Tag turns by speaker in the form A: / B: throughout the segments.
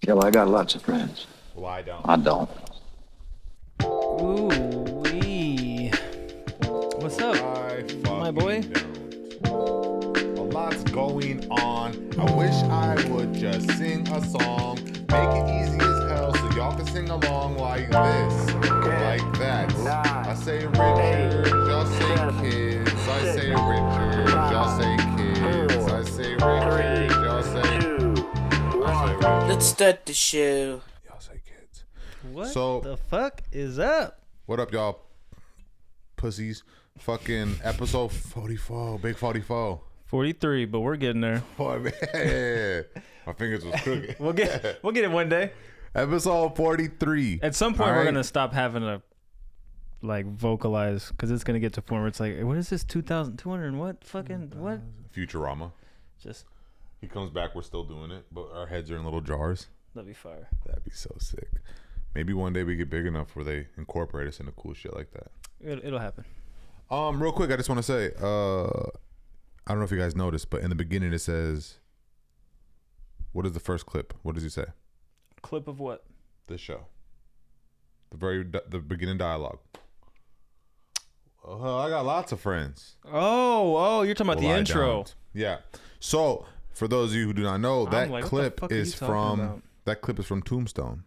A: Yeah, well, I got lots of friends.
B: Well, I don't.
A: I don't.
C: Ooh wee. What's up,
B: I
C: my boy?
B: don't. A lot's going on. I wish I would just sing a song, make it easy as hell, so y'all can sing along like this, like that. I say Richard, y'all say kids. I say Richard, y'all say kids. I say Richard, y'all say. I say Richard.
D: Let's start the show.
B: Y'all say kids.
C: What
B: So-
C: the fuck is up?
B: What up, y'all? Pussies. Fucking episode 44, big 44.
C: 43, but we're getting there.
B: Oh man, my fingers was crooked.
C: We'll get it one day.
B: Episode 43.
C: At some point,
B: All
C: we're
B: right.
C: gonna stop having to like vocalize because it's gonna get to a point where it's like, what is this? 2,200 and what? Fucking what?
B: Futurama.
C: Just
B: He comes back, we're still doing it, but our heads are in little jars.
C: that'd be fire.
B: That'd be so sick. Maybe one day we get big enough where they incorporate us into cool shit like that.
C: It'll happen.
B: Real quick, I just want to say, I don't know if you guys noticed, but in the beginning it says, what is the first clip? What does he say?
C: Clip of what?
B: This show. The beginning dialogue. I got lots of friends.
C: Oh, you're talking about
B: Well,
C: the
B: I
C: intro.
B: don't. Yeah. So for those of you who do not know,
C: I'm
B: that
C: like, what the
B: clip
C: fuck are you
B: is
C: talking
B: from Tombstone,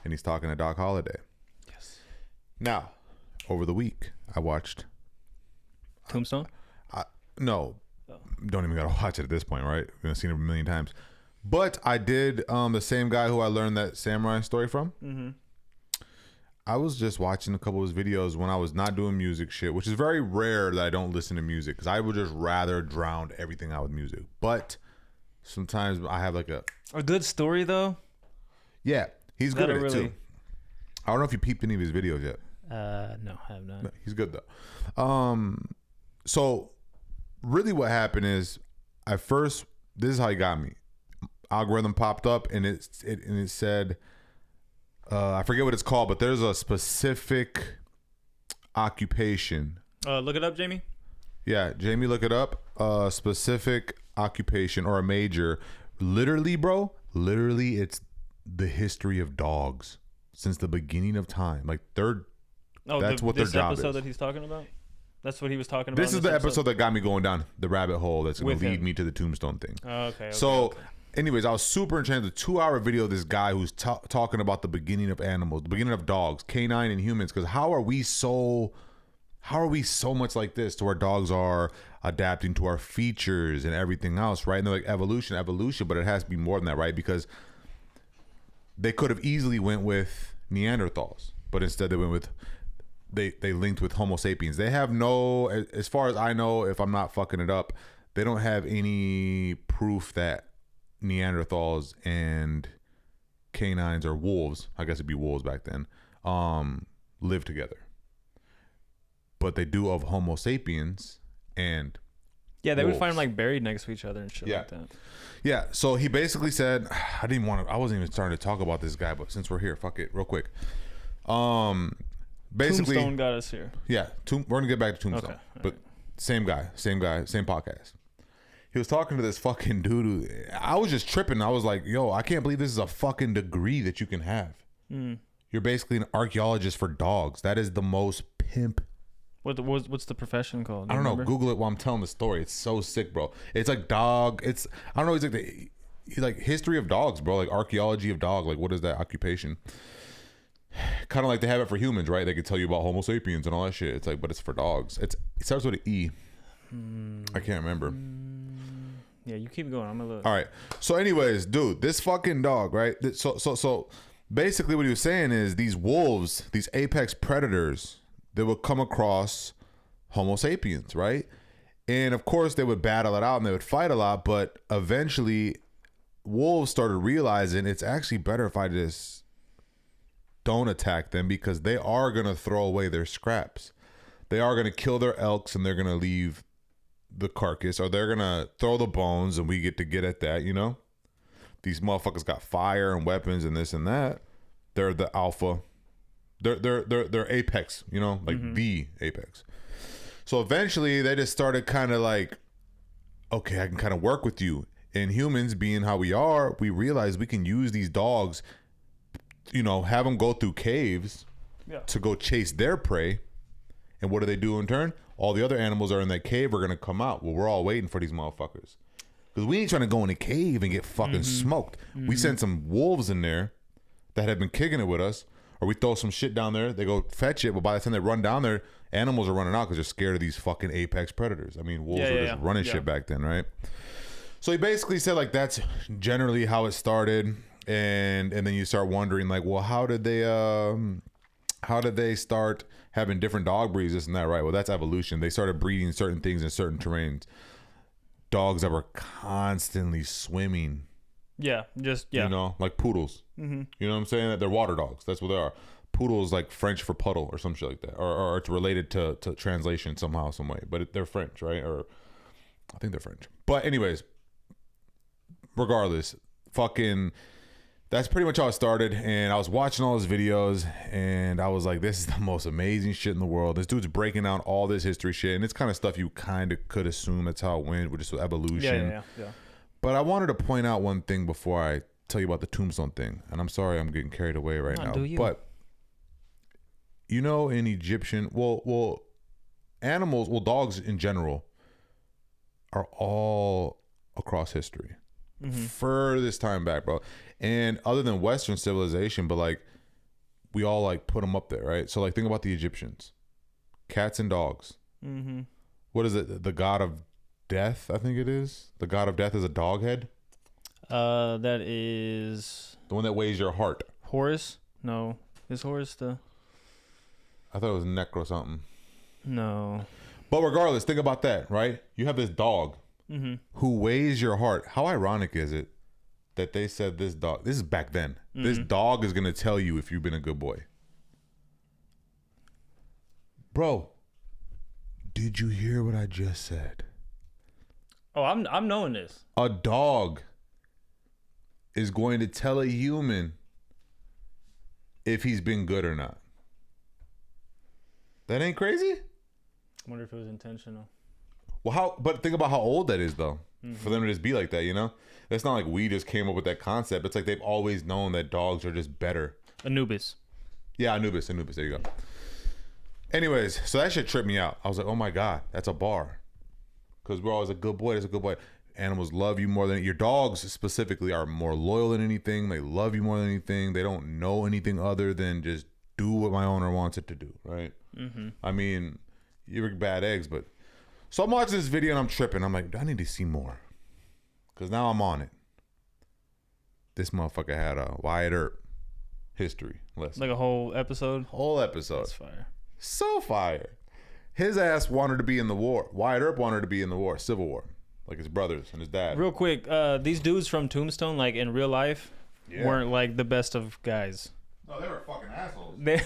B: and he's talking to Doc Holliday.
C: Yes.
B: Now, over the week, I watched.
C: Tombstone.
B: No, don't even gotta watch it at this point, right? We've seen it a million times. But I did. The same guy who I learned that samurai story from.
C: Mm-hmm.
B: I was just watching a couple of his videos when I was not doing music shit, which is very rare that I don't listen to music because I would just rather drown everything out with music. But sometimes I have like
C: A good story though.
B: yeah, he's good at it
C: really-
B: too. I don't know if you peeped any of his videos yet.
C: No, I have not.
B: No, he's good though. So really what happened is at first, this is how he got me. Algorithm popped up and it said, I forget what it's called, but there's a specific occupation.
C: Look it up, Jamie.
B: Yeah, Jamie, look it up. Specific occupation or a major. Literally, bro. Literally, it's the history of dogs since the beginning of time. Like that's what their
C: this
B: job
C: episode
B: is.
C: that he's talking about. That's what he was talking about.
B: This
C: in
B: is the episode that got me going down the rabbit hole that's going
C: With
B: to lead
C: him.
B: me to the Tombstone thing.
C: Okay.
B: So, anyways, I was super enchanted. The 2-hour video of this guy who's talking about the beginning of animals, the beginning of dogs, canine and humans. Because how are we so much like this to where dogs are adapting to our features and everything else, right? And they're like evolution, but it has to be more than that, right? Because they could have easily went with Neanderthals, but instead they went with they linked with Homo sapiens. They have no, as far as I know, if I'm not fucking it up, they don't have any proof that Neanderthals and canines or wolves, I guess it'd be wolves back then, live together. But they do of Homo sapiens and
C: yeah, they would
B: wolves.
C: find them like buried next to each other and shit
B: Yeah.
C: like that.
B: Yeah, so he basically said, I wasn't even starting to talk about this guy, but since we're here, fuck it, real quick. Basically,
C: Tombstone got us here.
B: yeah, we're gonna get back to Tombstone,
C: Okay, all
B: but same guy, same podcast. He was talking to this fucking dude who, I was just tripping. I was like, yo, I can't believe this is a fucking degree that you can have. You're basically an archaeologist for dogs. That is the most pimp.
C: What's the profession called? Do
B: I
C: you
B: don't know.
C: remember?
B: Google it while I'm telling the story. It's so sick, bro. It's like dog. It's, I don't know. He's like history of dogs, bro. Like archaeology of dog. Like what is that occupation? Kind of like they have it for humans, right? They could tell you about Homo sapiens and all that shit. It's like, but it's for dogs. It starts with an E. I can't remember.
C: Yeah, you keep going. I'm gonna look.
B: All right. So, anyways, dude, this fucking dog, right? So basically, what he was saying is these wolves, these apex predators, they would come across Homo sapiens, right? And of course, they would battle it out and they would fight a lot. But eventually, wolves started realizing it's actually better if I just don't attack them because they are going to throw away their scraps. They are going to kill their elks and they're going to leave the carcass, or they're going to throw the bones and we get to get at that, you know? These motherfuckers got fire and weapons and this and that. They're the alpha. They're apex, you know? Like the apex. So eventually they just started kind of like, okay, I can kind of work with you. And humans, being how we are, we realize we can use these dogs, you know, have them go through caves to go chase their prey. And what do they do in turn? All the other animals are in that cave are going to come out. Well, we're all waiting for these motherfuckers. Because we ain't trying to go in a cave and get fucking smoked. We send some wolves in there that have been kicking it with us. Or we throw some shit down there. They go fetch it. But by the time they run down there, animals are running out because they're scared of these fucking apex predators. I mean, wolves were just running shit back then, right? So he basically said, like, that's generally how it started. And then you start wondering, like, well, how did they start having different dog breeds, this and that, right? Well, that's evolution. They started breeding certain things in certain terrains. Dogs that were constantly swimming.
C: Yeah.
B: You know, like poodles. You know what I'm saying? They're water dogs. That's what they are. Poodles like French for puddle or some shit like that. Or it's related to translation somehow, some way. But they're French, right? Or I think they're French. But anyways, regardless, fucking... That's pretty much how it started. And I was watching all his videos and I was like, this is the most amazing shit in the world. This dude's breaking down all this history shit. And it's kind of stuff you kind of could assume that's how it went, with just evolution. Yeah. But I wanted to point out one thing before I tell you about the tombstone thing. And I'm sorry I'm getting carried away right now. But, you know, in Egyptian, well, animals, well, dogs in general are all across history. Furthest time back, bro. And other than Western civilization, but like we all like put them up there, right? So like think about the Egyptians, cats and dogs. What is it? The god of death, I think it is. The god of death is a dog head.
C: That is
B: the one that weighs your heart.
C: Horus? No, is Horus the?
B: I thought it was Necro something.
C: No.
B: But regardless, think about that, right? You have this dog who weighs your heart. How ironic is it that they said this dog, this is back then, this dog is going to tell you if you've been a good boy. Bro, did you hear what I just said?
C: Oh, I'm knowing this.
B: A dog is going to tell a human if he's been good or not. That ain't crazy?
C: I wonder if it was intentional.
B: Well, but think about how old that is, though, for them to just be like that, you know? It's not like we just came up with that concept. It's like they've always known that dogs are just better.
C: Anubis. Yeah,
B: Anubis. There you go. Anyways, so that shit tripped me out. I was like, oh my God, that's a bar. Because we're always a good boy. That's a good boy. Animals love you more than... Your dogs specifically are more loyal than anything. They love you more than anything. They don't know anything other than just do what my owner wants it to do, right? I mean, you're bad eggs, but... So I'm watching this video and I'm tripping. I'm like, I need to see more. Because now I'm on it. This motherfucker had a Wyatt Earp history lesson.
C: Like a whole episode?
B: Whole episode.
C: That's fire.
B: So fire. His ass wanted to be in the war. Wyatt Earp wanted to be in the war, Civil War. Like his brothers and his dad.
C: Real quick, these dudes from Tombstone, like in real life, weren't like the best of guys.
B: No, they were fucking assholes.
C: They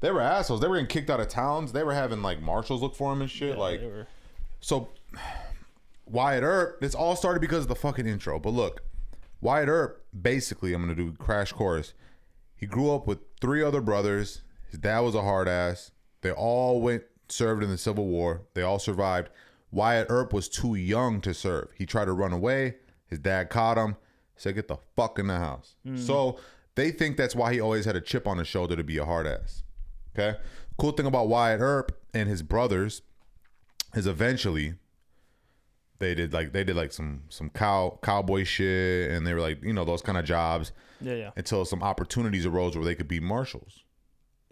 C: were
B: assholes. They were getting kicked out of towns. They were having like marshals look for them and shit. Yeah, so Wyatt Earp, this all started because of the fucking intro. But look, Wyatt Earp, basically, I'm going to do crash course. He grew up with 3 other brothers. His dad was a hard ass. They all served in the Civil War. They all survived. Wyatt Earp was too young to serve. He tried to run away. His dad caught him. Said, get the fuck in the house. So they think that's why he always had a chip on his shoulder to be a hard ass. Okay. Cool thing about Wyatt Earp and his brothers is eventually they did like some cowboy shit, and they were like, you know, those kind of jobs.
C: Yeah.
B: Until some opportunities arose where they could be marshals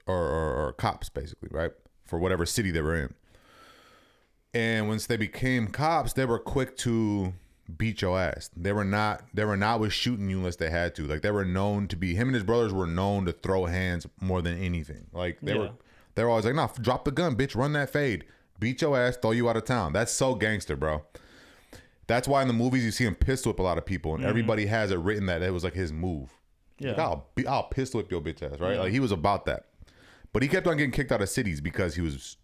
B: or cops, basically, right? For whatever city they were in. And once they became cops, they were quick to beat your ass. They were not with shooting you unless they had to. Like, they were known to be, him and his brothers were known to throw hands more than anything. Like, they were always like, nah, drop the gun, bitch, run that fade. Beat your ass, throw you out of town. That's so gangster, bro. That's why in the movies you see him pistol whip a lot of people, and everybody has it written that it was like his move. Yeah, like, I'll pistol whip your bitch ass, right? Yeah. Like, he was about that. But he kept on getting kicked out of cities because he was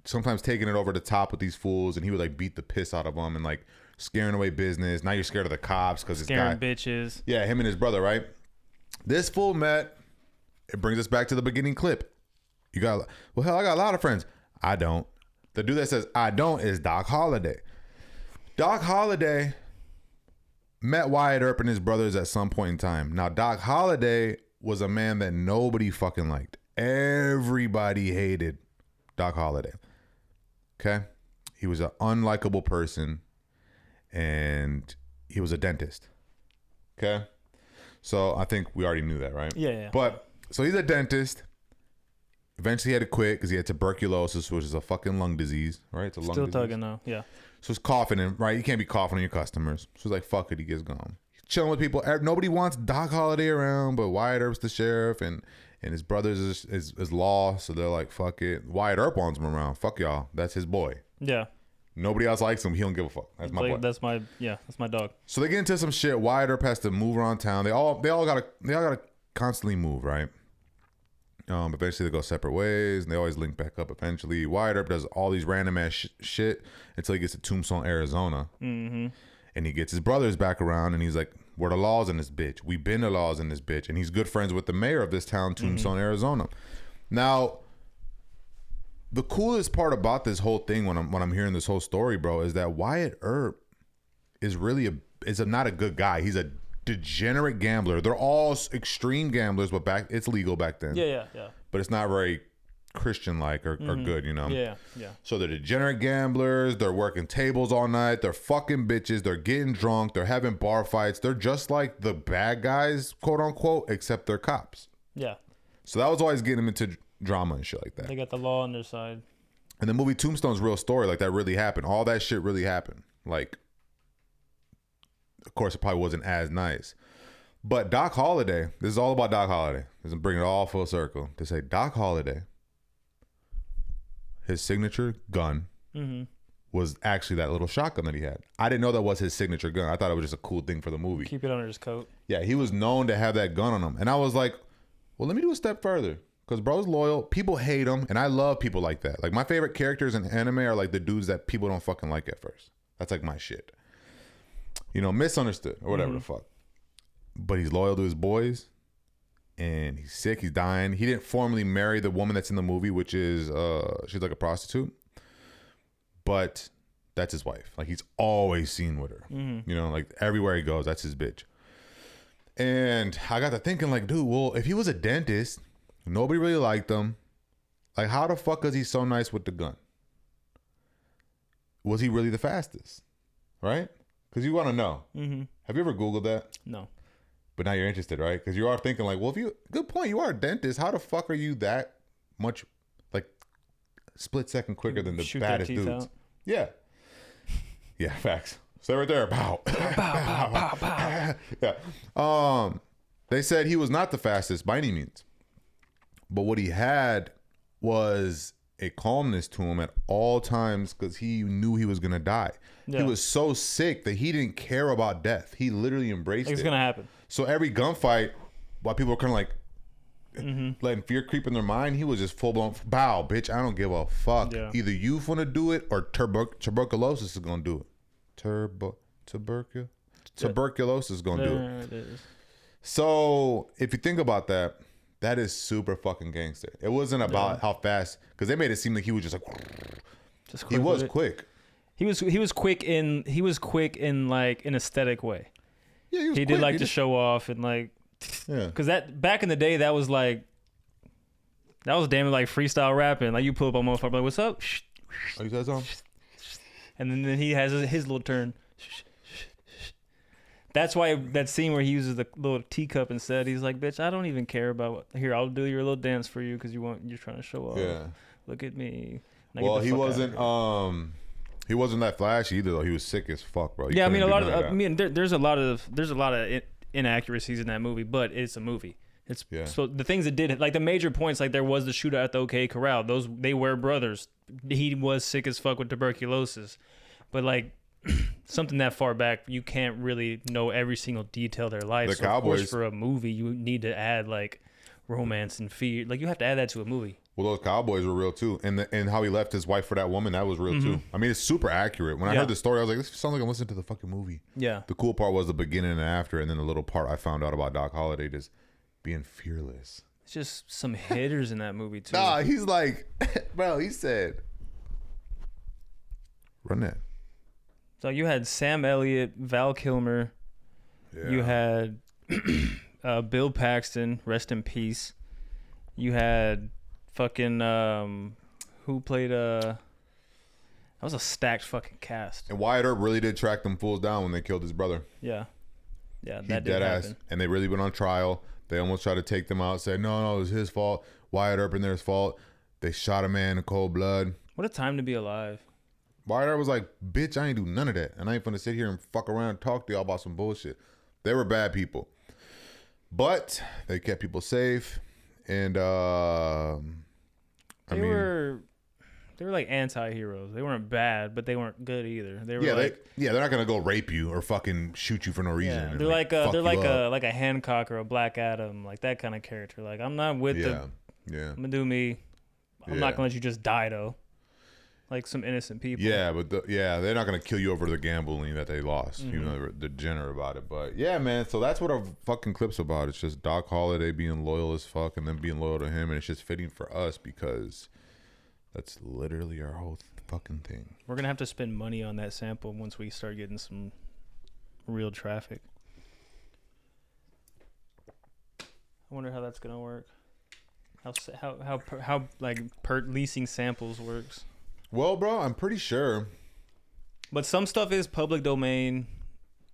B: sometimes taking it over the top with these fools, and he would like beat the piss out of them and like scaring away business. Now you're scared of the cops because this guy,
C: bitches. Yeah,
B: him and his brother, right? This fool met. It brings us back to the beginning clip. You got, well, hell, I got a lot of friends. I don't. The dude that says I don't is Doc Holliday. Doc Holliday met Wyatt Earp and his brothers at some point in time. Now, Doc Holliday was a man that nobody fucking liked. Everybody hated Doc Holliday. Okay? He was an unlikable person, and he was a dentist. Okay? So I think we already knew that, right?
C: Yeah.
B: But, so he's a dentist. Eventually he had to quit because he had tuberculosis, which is a fucking lung disease, right? It's a lung
C: Still
B: disease.
C: tugging though, yeah.
B: So he's coughing, and right, you can't be coughing on your customers. So he's like, fuck it, he gets gone. He's chilling with people. Nobody wants Doc Holliday around, but Wyatt Earp's the sheriff, and his brothers is law, so they're like, fuck it. Wyatt Earp wants him around. Fuck y'all. That's his boy.
C: Yeah.
B: Nobody else likes him. He don't give a fuck. That's my boy.
C: That's my dog.
B: So they get into some shit. Wyatt Earp has to move around town. They all gotta constantly move, right? Eventually they go separate ways, and they always link back up eventually. Wyatt Earp does all these random ass shit until he gets to Tombstone, Arizona.
C: Mm-hmm.
B: And he gets his brothers back around, and he's like, we're the laws in this bitch. We been the laws in this bitch. And he's good friends with the mayor of this town, Tombstone, Arizona. Now, the coolest part about this whole thing when I'm hearing this whole story, bro, is that Wyatt Earp is really not a good guy. He's a degenerate gambler. They're all extreme gamblers, but it's legal back then.
C: Yeah.
B: But it's not very Christian-like or good, you know?
C: Yeah.
B: So they're degenerate gamblers. They're working tables all night. They're fucking bitches. They're getting drunk. They're having bar fights. They're just like the bad guys, quote unquote, except they're cops.
C: Yeah.
B: So that was always getting them into drama and shit like that.
C: They got the law on their side.
B: And the movie Tombstone's real story, like that really happened. All that shit really happened. Like, of course, it probably wasn't as nice. But Doc Holliday, this is all about Doc Holliday. This is bringing it all full circle to say Doc Holliday, his signature gun was actually that little shotgun that he had. I didn't know that was his signature gun. I thought it was just a cool thing for the movie.
C: Keep it under his coat.
B: Yeah, he was known to have that gun on him. And I was like, well, let me do a step further. Because bro's loyal. People hate him. And I love people like that. Like, my favorite characters in anime are like the dudes that people don't fucking like at first. That's like my shit. You know, misunderstood or whatever the fuck. But he's loyal to his boys. And he's sick. He's dying. He didn't formally marry the woman that's in the movie, which is, she's like a prostitute. But that's his wife. Like, he's always seen with her. You know, like everywhere he goes, that's his bitch. And I got to thinking, like, dude, well, if he was a dentist, nobody really liked him. Like, how the fuck is he so nice with the gun? Was he really the fastest? Right? Because you want to know. Have you ever Googled that?
C: No.
B: But now you're interested, right? Because you are thinking, like, well, good point, you are a dentist. How the fuck are you that much, like, split second quicker than the
C: Shoot
B: baddest
C: their teeth
B: dudes?
C: out.
B: Yeah. Yeah, facts. Stay right there. Pow.
C: Pow, pow.
B: Yeah. They said he was not the fastest by any means. But what he had was a calmness to him at all times because he knew he was going to die. Yeah. He was so sick that he didn't care about death. He literally embraced it.
C: It's going to happen.
B: So every gunfight, while people were kind of like letting fear creep in their mind, he was just full blown, bow, bitch, I don't give a fuck. Yeah. Either you want to do it or tuberculosis is going to do it. Tuberculosis is going to do it.
C: It is.
B: So if you think about that, that is super fucking gangster. It wasn't about how fast, because they made it seem like he was just like, he was quick.
C: He was quick in like an aesthetic way.
B: Yeah,
C: he did like to show off and like, because that back in the day that was damn like freestyle rapping. Like you pull up on motherfucker like, what's up?
B: Oh, you said something?
C: And then he has his little turn. That's why that scene where he uses the little teacup instead, he's like, bitch, I don't even care about here. I'll do your little dance for you because you're trying to show off. Yeah. Look at me. Now
B: well, he wasn't that flashy either though. He was sick as fuck, bro.
C: Yeah, I mean there's a lot of inaccuracies in that movie, but it's a movie. So the things that did like the major points, like there was the shootout at the OK Corral. They were brothers. He was sick as fuck with tuberculosis, but like something that far back, you can't really know every single detail of their life.
B: The Cowboys,
C: of course, for a movie, you need to add like romance and fear. Like you have to add that to a movie.
B: Well, those Cowboys were real too, and how he left his wife for that woman, that was real too. I mean, it's super accurate. When I heard the story, I was like, this sounds like I'm listening to the fucking movie.
C: Yeah.
B: The cool part was the beginning and after, and then the little part I found out about Doc Holliday just being fearless.
C: It's just some hitters in that movie too.
B: Nah, he's like, bro, he said, run that.
C: So you had Sam Elliott, Val Kilmer,
B: Yeah.
C: You had Bill Paxton, rest in peace. You had fucking who played that was a stacked fucking cast.
B: And Wyatt Earp really did track them fools down when they killed his brother.
C: Yeah, that did
B: dead
C: happen.
B: ass, and they really went on trial. They almost tried to take them out, said no, it was his fault. Wyatt Earp and their fault. They shot a man in cold blood.
C: What a time to be alive.
B: Wyatt Earp was like, bitch, I ain't do none of that, and I ain't finna sit here and fuck around and talk to y'all about some bullshit. They were bad people, but they kept people safe, and
C: They were like anti-heroes. They weren't bad, but they weren't good either. They were
B: they're not gonna go rape you or fucking shoot you for no reason.
C: Yeah,
B: and,
C: they're like
B: fuck
C: a Hancock or a Black Adam, like that kind of character. Like, I'm not with the. I'm gonna do me. I'm not gonna let you just die though. Like some innocent people.
B: Yeah, but they're not gonna kill you over the gambling that they lost. You know, they're degenerate about it. But yeah, man. So that's what our fucking clip's about. It's just Doc Holliday being loyal as fuck, and then being loyal to him, and it's just fitting for us because that's literally our whole fucking thing.
C: We're gonna have to spend money on that sample once we start getting some real traffic. I wonder how that's gonna work. How leasing samples works.
B: Well, bro, I'm pretty sure.
C: But some stuff is public domain.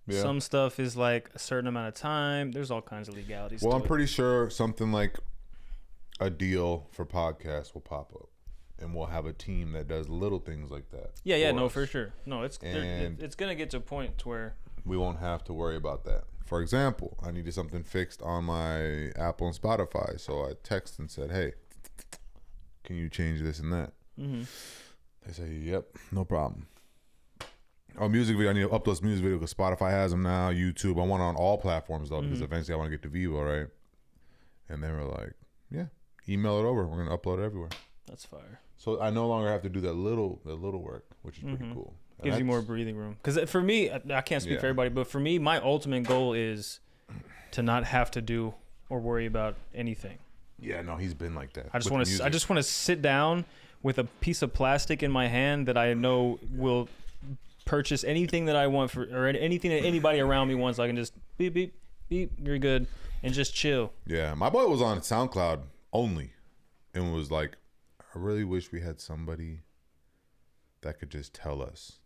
B: Yeah.
C: Some stuff is like a certain amount of time. There's all kinds of legalities.
B: Well, I'm pretty sure something like a deal for podcasts will pop up, and we'll have a team that does little things like that.
C: Yeah, no, for sure. No, it's gonna get to a point to where
B: we won't have to worry about that. For example, I needed something fixed on my Apple and Spotify, so I texted and said, "Hey, can you change this and that?" Mm-hmm. They say, "Yep, no problem." Oh, music video. I need to upload this music video because Spotify has them now. YouTube. I want it on all platforms though, because eventually I want to get to Vivo, right? And they were like, "Yeah, email it over. We're gonna upload it everywhere."
C: That's fire.
B: So I no longer have to do that little work, which is pretty cool.
C: Gives you more breathing room. Because for me, I can't speak for everybody, but for me, my ultimate goal is to not have to do or worry about anything.
B: Yeah, no, he's been like that.
C: I just want to sit down with a piece of plastic in my hand that I know will purchase anything that I want or anything that anybody around me wants. So I can just beep, beep, beep, you're good, and just chill.
B: Yeah, my boy was on SoundCloud only and was like, I really wish we had somebody that could just tell us.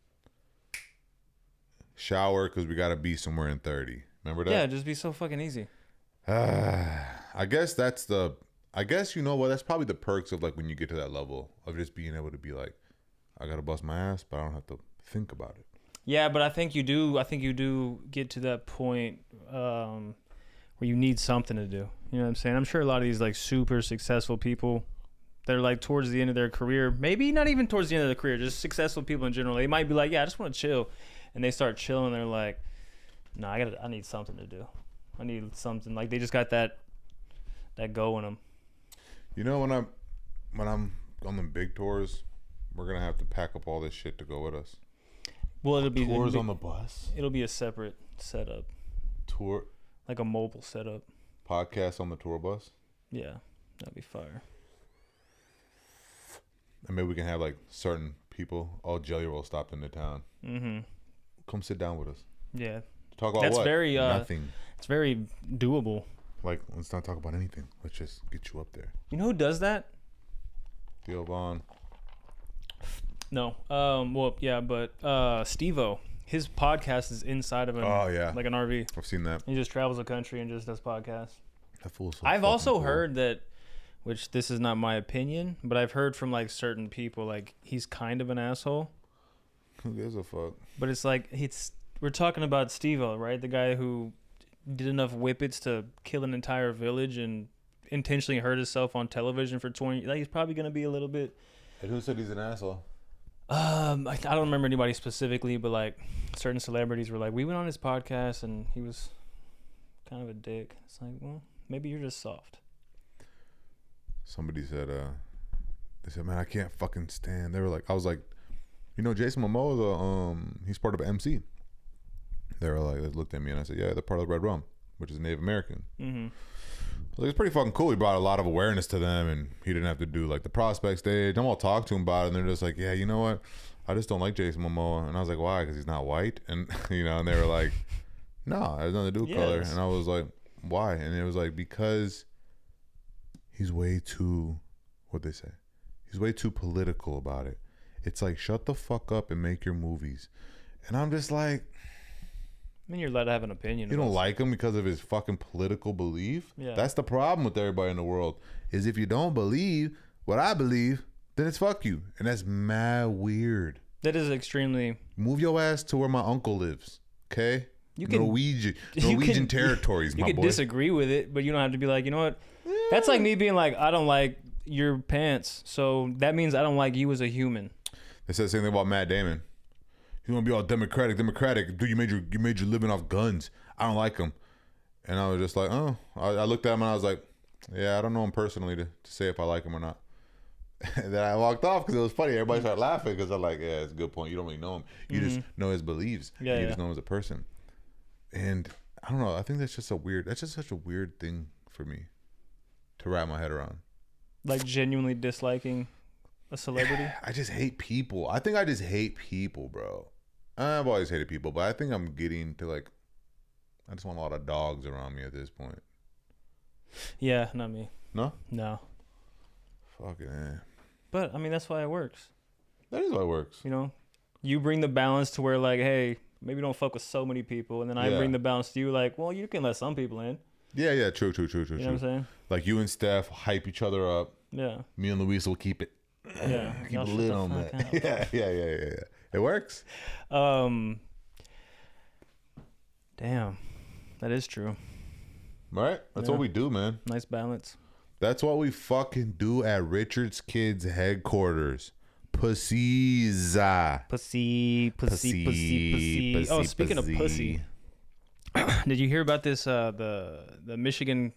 B: Shower because we got to be somewhere in 30. Remember that?
C: Yeah, just be so fucking easy.
B: I guess you know what, that's probably the perks of like when you get to that level of just being able to be like, I gotta bust my ass, but I don't have to think about it.
C: Yeah, but I think you do get to that point where you need something to do. You know what I'm saying? I'm sure a lot of these like super successful people, they're like towards the end of their career, maybe not even towards the end of their career, just successful people in general. They might be like, yeah, I just want to chill, and they start chilling. They're like, no, I need something to do. I need something. Like they just got that go in them. You know,
B: when I'm on the big tours, we're gonna have to pack up all this shit to go with us.
C: Well, it'll be
B: tours on the bus.
C: It'll be a separate setup.
B: Tour,
C: like a mobile setup.
B: Podcast on the tour bus.
C: Yeah, that'd be fire.
B: And maybe we can have like certain people. Oh, Jelly Roll stopped into town. Mm-hmm. Come sit down with us.
C: Yeah.
B: Talk about what?
C: Nothing. It's very doable.
B: Like, let's not talk about anything. Let's just get you up there.
C: You know who does that?
B: Theo Vaughn.
C: No. Well, yeah, but Steve-O, his podcast is inside of like an RV.
B: I've seen that.
C: He just travels the country and just does podcasts.
B: That fool's so
C: I've also
B: cool.
C: heard that, which this is not my opinion, but I've heard from like certain people like he's kind of an asshole.
B: Who gives a fuck?
C: But it's like we're talking about Steve-O, right? The guy who did enough whippets to kill an entire village and intentionally hurt himself on television for 20 years. Like, he's probably going to be a little bit...
B: And who said he's an asshole?
C: I don't remember anybody specifically, but like certain celebrities were like, we went on his podcast and he was kind of a dick. It's like, well, maybe you're just soft.
B: Somebody said, they said, man, I can't fucking stand. They were like, I was like, you know, Jason Momoa, he's part of MC. They were like, they looked at me and I said, yeah, they're part of the Red Rum, which is Native American. Mm-hmm. Like, it's pretty fucking cool. He brought a lot of awareness to them, and he didn't have to do like the prospect stage. I'm all talk to him about it, and they're just like, yeah, you know what? I just don't like Jason Momoa. And I was like, why? Because he's not white, and you know. And they were like, No, it has nothing to do with color. And I was like, why? And it was like, because he's way too, what'd they say? He's way too political about it. It's like, shut the fuck up and make your movies. And I'm just like,
C: I mean, you're allowed to have an opinion.
B: You don't like him because of his fucking political belief?
C: Yeah.
B: That's the problem with everybody in the world, is if you don't believe what I believe, then it's fuck you. And that's mad weird.
C: That is extremely...
B: Move your ass to where my uncle lives, okay?
C: You can,
B: Norwegian territories, my boy.
C: You can disagree with it, but you don't have to be like, you know what? That's like me being like, I don't like your pants, so that means I don't like you as a human.
B: They said the same thing about Matt Damon. You want to be all democratic. Dude, you made your living off guns. I don't like him. And I was just like, oh. I looked at him and I was like, yeah, I don't know him personally to say if I like him or not. And then I walked off because it was funny. Everybody started laughing because I'm like, yeah, it's a good point. You don't really know him. You just know his beliefs. You just know him as a person. And I don't know. I think that's just such a weird thing for me to wrap my head around.
C: Like genuinely disliking a celebrity?
B: I just hate people. I think I just hate people, bro. I've always hated people, but I think I'm getting to like, I just want a lot of dogs around me at this point.
C: Yeah, not me.
B: No?
C: No.
B: Fucking man.
C: But I mean, that's why it works.
B: That is why it works.
C: You know, you bring the balance to where like, hey, maybe don't fuck with so many people, and then I bring the balance to you like, well, you can let some people in.
B: Yeah, true.
C: You know what I'm saying?
B: Like you and Steph hype each other up.
C: Yeah.
B: Me and Luis will keep it.
C: Yeah.
B: Keep a lid on that. Yeah. It works.
C: Damn. That is true.
B: Right? That's what we do, man.
C: Nice balance.
B: That's what we fucking do at Richard's Kids headquarters. Pussies.
C: Pussy. Oh, speaking of pussy. Did you hear about this, the Michigan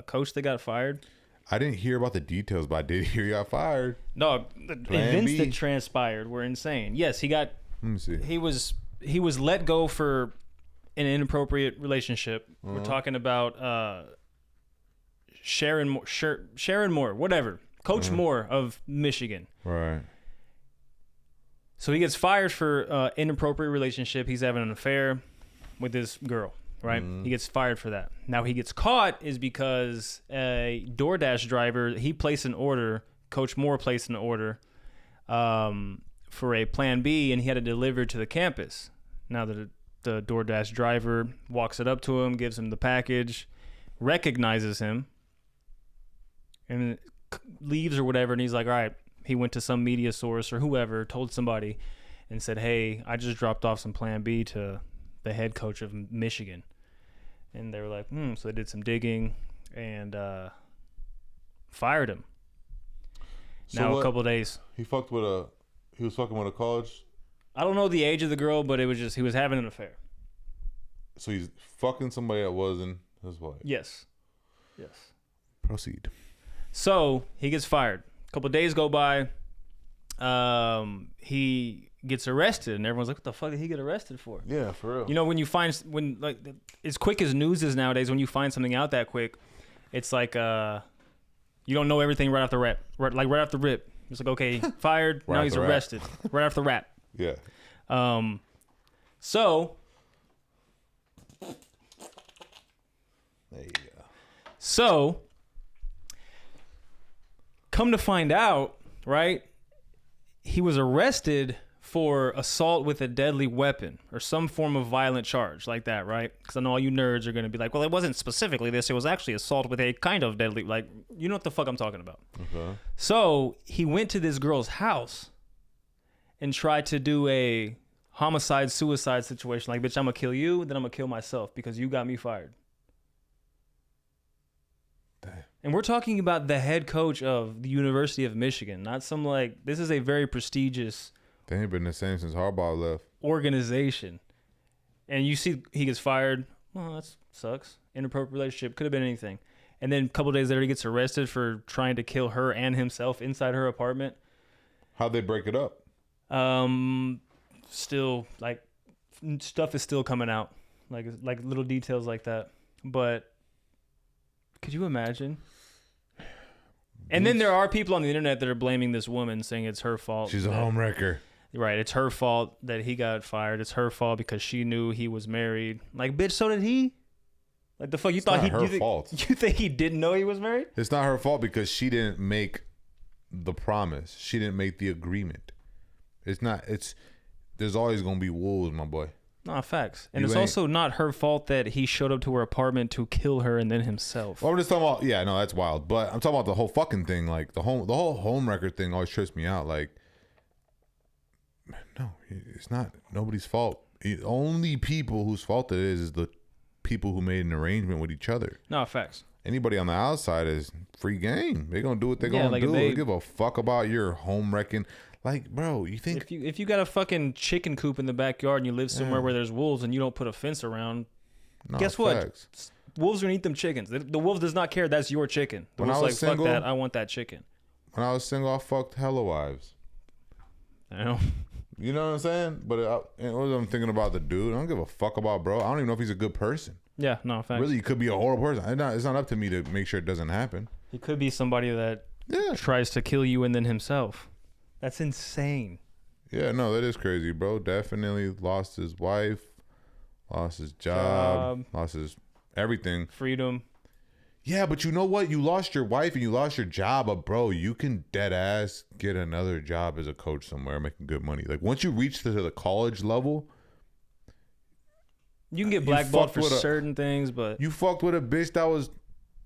C: coach that got fired?
B: I didn't hear about the details, but I did hear he got fired.
C: No, the events that transpired were insane. Yes, he got.
B: Let me see.
C: He was let go for an inappropriate relationship. We're talking about Sharon Moore, whatever. Coach Moore of Michigan.
B: Right.
C: So he gets fired for inappropriate relationship. He's having an affair with this girl. Right, he gets fired for that. Now he gets caught is because a DoorDash driver, he placed an order. Coach Moore placed an order for a Plan B, and he had it delivered to the campus. Now the DoorDash driver walks it up to him, gives him the package, recognizes him, and leaves or whatever. And he's like, all right. He went to some media source or whoever, told somebody, and said, hey, I just dropped off some Plan B to the head coach of Michigan. And they were like, so they did some digging and fired him. So now a couple of days.
B: He was fucking with a college?
C: I don't know the age of the girl, but it was just, he was having an affair.
B: So he's fucking somebody that wasn't his wife?
C: Yes.
B: Proceed.
C: So he gets fired. A couple of days go by. He gets arrested, and everyone's like, what the fuck did he get arrested for?
B: Yeah, for real.
C: You know, when like as quick as news is nowadays, when you find something out that quick, it's like you don't know everything right off the rip. Right off the rip. It's like, okay, fired, now he's arrested. Right off the rap.
B: Yeah.
C: So
B: there you go.
C: So come to find out, right? He was arrested for assault with a deadly weapon or some form of violent charge like that, right? Because I know all you nerds are going to be like, well, it wasn't specifically this. It was actually assault with a kind of deadly, like, you know what the fuck I'm talking about. Okay. So he went to this girl's house and tried to do a homicide-suicide situation. Like, bitch, I'm going to kill you, then I'm going to kill myself because you got me fired. Damn. And we're talking about the head coach of the University of Michigan, not some like, this is a very prestigious...
B: They ain't been the same since Harbaugh left.
C: Organization. And you see he gets fired. Well, that sucks. Inappropriate relationship. Could have been anything. And then a couple days later, he gets arrested for trying to kill her and himself inside her apartment.
B: How'd they break it up?
C: Still, like, stuff is still coming out. Like little details like that. But could you imagine? And then there are people on the internet that are blaming this woman, saying it's her fault.
B: She's a homewrecker.
C: Right, it's her fault that he got fired. It's her fault because she knew he was married. Like, bitch, so did he? Like, the fuck, you thought
B: not her fault.
C: You think he didn't know he was married?
B: It's not her fault because she didn't make the promise. She didn't make the agreement. There's always gonna be wolves, my boy.
C: Nah, facts. And it's also not her fault that he showed up to her apartment to kill her and then himself.
B: Well, I'm just talking about, yeah, no, that's wild. But I'm talking about the whole fucking thing. Like, the whole home record thing always trips me out. Like, no, it's not nobody's fault. Only people whose fault it is the people who made an arrangement with each other.
C: No, facts.
B: Anybody on the outside is free game. They're gonna do what they're gonna do. They give a fuck about your home wrecking. Like, bro, you think
C: if you got a fucking chicken coop in the backyard and you live somewhere where there's wolves and you don't put a fence around, guess what? Wolves are gonna eat them chickens. The wolf does not care. That's your chicken. The wolf's like, fuck that. I want that chicken.
B: When I was single, I fucked hella wives.
C: I know.
B: You know what I'm saying? But I'm thinking about the dude. I don't give a fuck about bro. I don't even know if he's a good person.
C: Yeah, no, facts.
B: Really, he could be a horrible person. It's not up to me to make sure it doesn't happen.
C: He could be somebody that tries to kill you and then himself. That's insane.
B: Yeah, no, that is crazy, bro. Definitely lost his wife, lost his job, lost his everything.
C: Freedom.
B: Yeah, but you know what? You lost your wife and you lost your job, but bro, you can dead ass get another job as a coach somewhere making good money. Like, once you reach to the college level,
C: you can get blackballed for certain things, but
B: you fucked with a bitch that was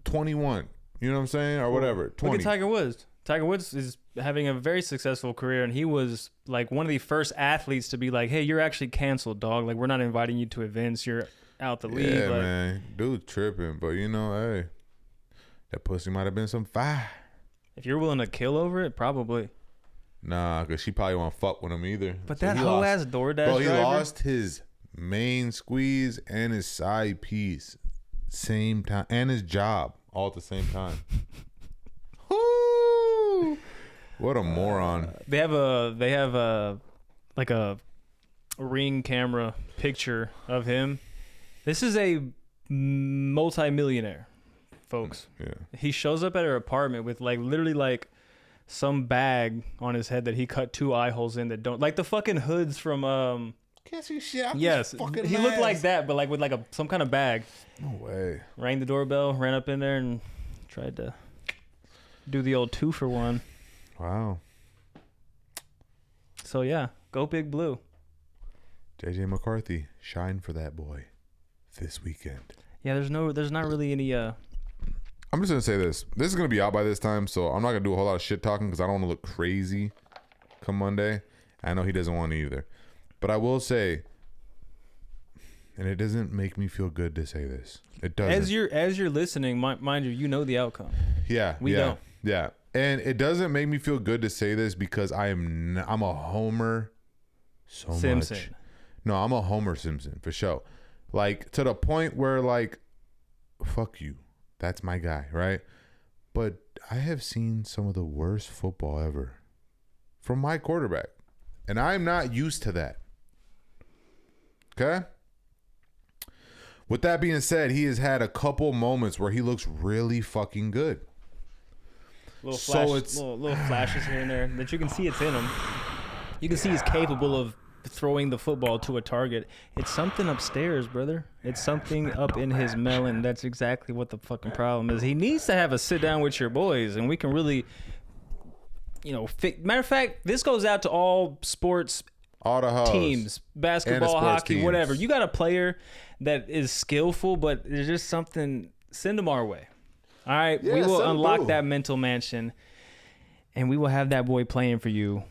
B: 21. You know what I'm saying? Or whatever. 20.
C: Look at Tiger Woods. Tiger Woods is having a very successful career, and he was like one of the first athletes to be like, hey, you're actually canceled, dog. Like, we're not inviting you to events. You're out the league.
B: Yeah,
C: like,
B: man. Dude tripping. But, you know, hey, that pussy might have been some fire.
C: If you're willing to kill over it, probably.
B: Nah, because she probably won't fuck with him either.
C: But so that whole ass DoorDash
B: bro, he
C: driver,
B: lost his main squeeze and his side piece same time, and his job all at the same time. Woo! What a moron.
C: They have a like a Ring camera picture of him. This is a multi-millionaire, folks.
B: Yeah.
C: He shows up at her apartment with like literally like some bag on his head that he cut 2 eye holes in that don't, like the fucking hoods from
B: can't see shit.
C: Yes, he looked like that, but like with like some kind of bag.
B: No way.
C: Rang the doorbell, ran up in there, and tried to do the old 2-for-1.
B: Wow.
C: So yeah, go Big Blue.
B: JJ McCarthy, shine for that boy this weekend.
C: Yeah, there's not really any.
B: I'm just gonna say this. This is gonna be out by this time, so I'm not gonna do a whole lot of shit talking because I don't want to look crazy come Monday. I know he doesn't want to either. But I will say, and it doesn't make me feel good to say this. It doesn't.
C: As you're listening, mind you know the outcome.
B: Yeah,
C: we don't.
B: Yeah, and it doesn't make me feel good to say this because I'm a Homer so
C: Simpson.
B: Much. No, I'm a Homer Simpson for sure. Like, to the point where, like, fuck you. That's my guy, right? But I have seen some of the worst football ever from my quarterback, and I'm not used to that. Okay? With that being said, he has had a couple moments where he looks really fucking good.
C: Little flashes here and there that you can see it's in him. You can see he's capable of throwing the football to a target. It's something upstairs, brother. It's something up in his melon. That's exactly what the fucking problem is. He needs to have a sit down with your boys, and we can really, matter of fact, this goes out to all sports teams, basketball, hockey, teams. Whatever. You got a player that is skillful, but there's just something, send them our way. All right, we will unlock that mental mansion, and we will have that boy playing for you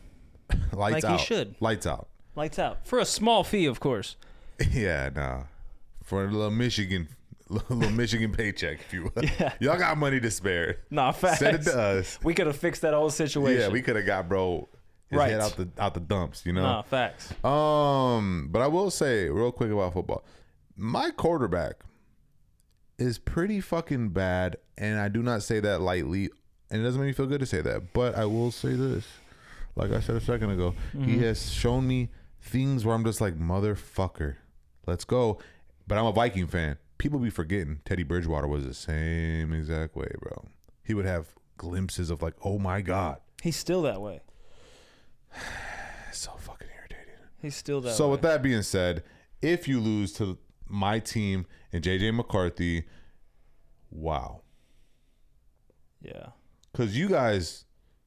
B: Lights
C: like
B: out.
C: He should.
B: Lights out.
C: For a small fee, of course.
B: Yeah, nah. For a little Michigan paycheck, if you will. Yeah. Y'all got money to spare.
C: Nah, facts.
B: Send it to us.
C: We could have fixed that whole situation.
B: Yeah, we could have got his head out the dumps, you know?
C: Nah, facts.
B: But I will say real quick about football. My quarterback is pretty fucking bad, and I do not say that lightly, and it doesn't make me feel good to say that. But I will say this. Like I said a second ago, he has shown me things where I'm just like, motherfucker, let's go. But I'm a Viking fan. People be forgetting Teddy Bridgewater was the same exact way, bro. He would have glimpses of like, oh my God.
C: He's still that way.
B: So fucking
C: He's still that
B: So
C: way.
B: with that being said, if you lose to my team and JJ McCarthy, wow.
C: Yeah.
B: Because you guys,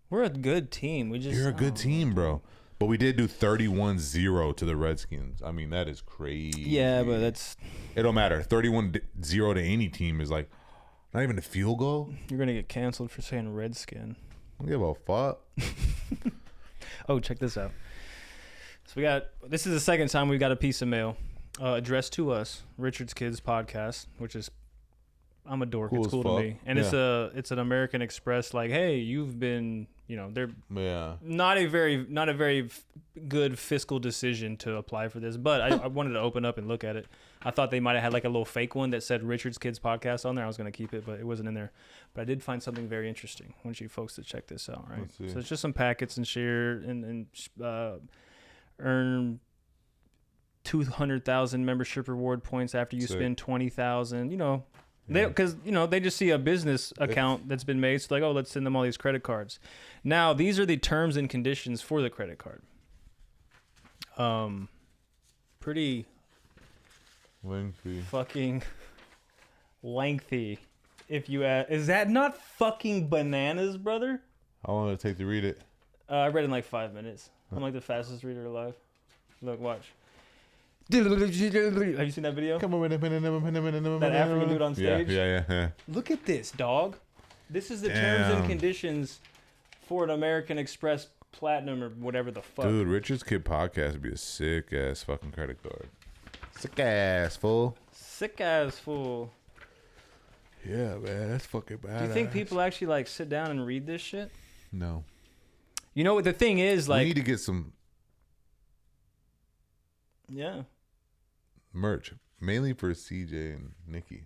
C: We're a good team.
B: you're a good team, bro. But we did do 31-0 to the Redskins. I mean, that is crazy.
C: Yeah, but that's...
B: It don't matter. 31-0 to any team is like not even a field goal.
C: You're going to get canceled for saying Redskin.
B: I don't give a fuck.
C: Oh, check this out. So this is the second time we've got a piece of mail addressed to us, Richard's Kids Podcast, which is, I'm a dork.
B: Cool
C: it's
B: as
C: cool
B: fuck.
C: to me. And it's an American Express, like, hey, you've been, they're not a very good fiscal decision to apply for this, but I wanted to open up and look at it. I thought they might have had like a little fake one that said Richard's Kids Podcast on there. I was going to keep it, but it wasn't in there. But I did find something very interesting. I want you folks to check this out, right? So it's just some packets and share and earn 200,000 membership reward points after you spend 20,000, because they just see a business account that's been made, so like, oh, let's send them all these credit cards. Now these are the terms and conditions for the credit card. Pretty
B: lengthy.
C: Fucking lengthy. If you is that not fucking bananas, brother?
B: How long did it take to read it?
C: I read it in like 5 minutes. I'm like the fastest reader alive. Look, watch. Have you seen that video? That African dude on stage?
B: Yeah.
C: Look at this, dog. This is the terms and conditions for an American Express Platinum or whatever the fuck.
B: Dude, Richard's Kid Podcast would be a sick ass fucking credit card. Sick ass fool.
C: Sick ass fool.
B: Yeah, man, that's fucking bad.
C: Do you think people actually like sit down and read this shit?
B: No.
C: You know what the thing is, like,
B: we need to get some merch, mainly for CJ and Nikki.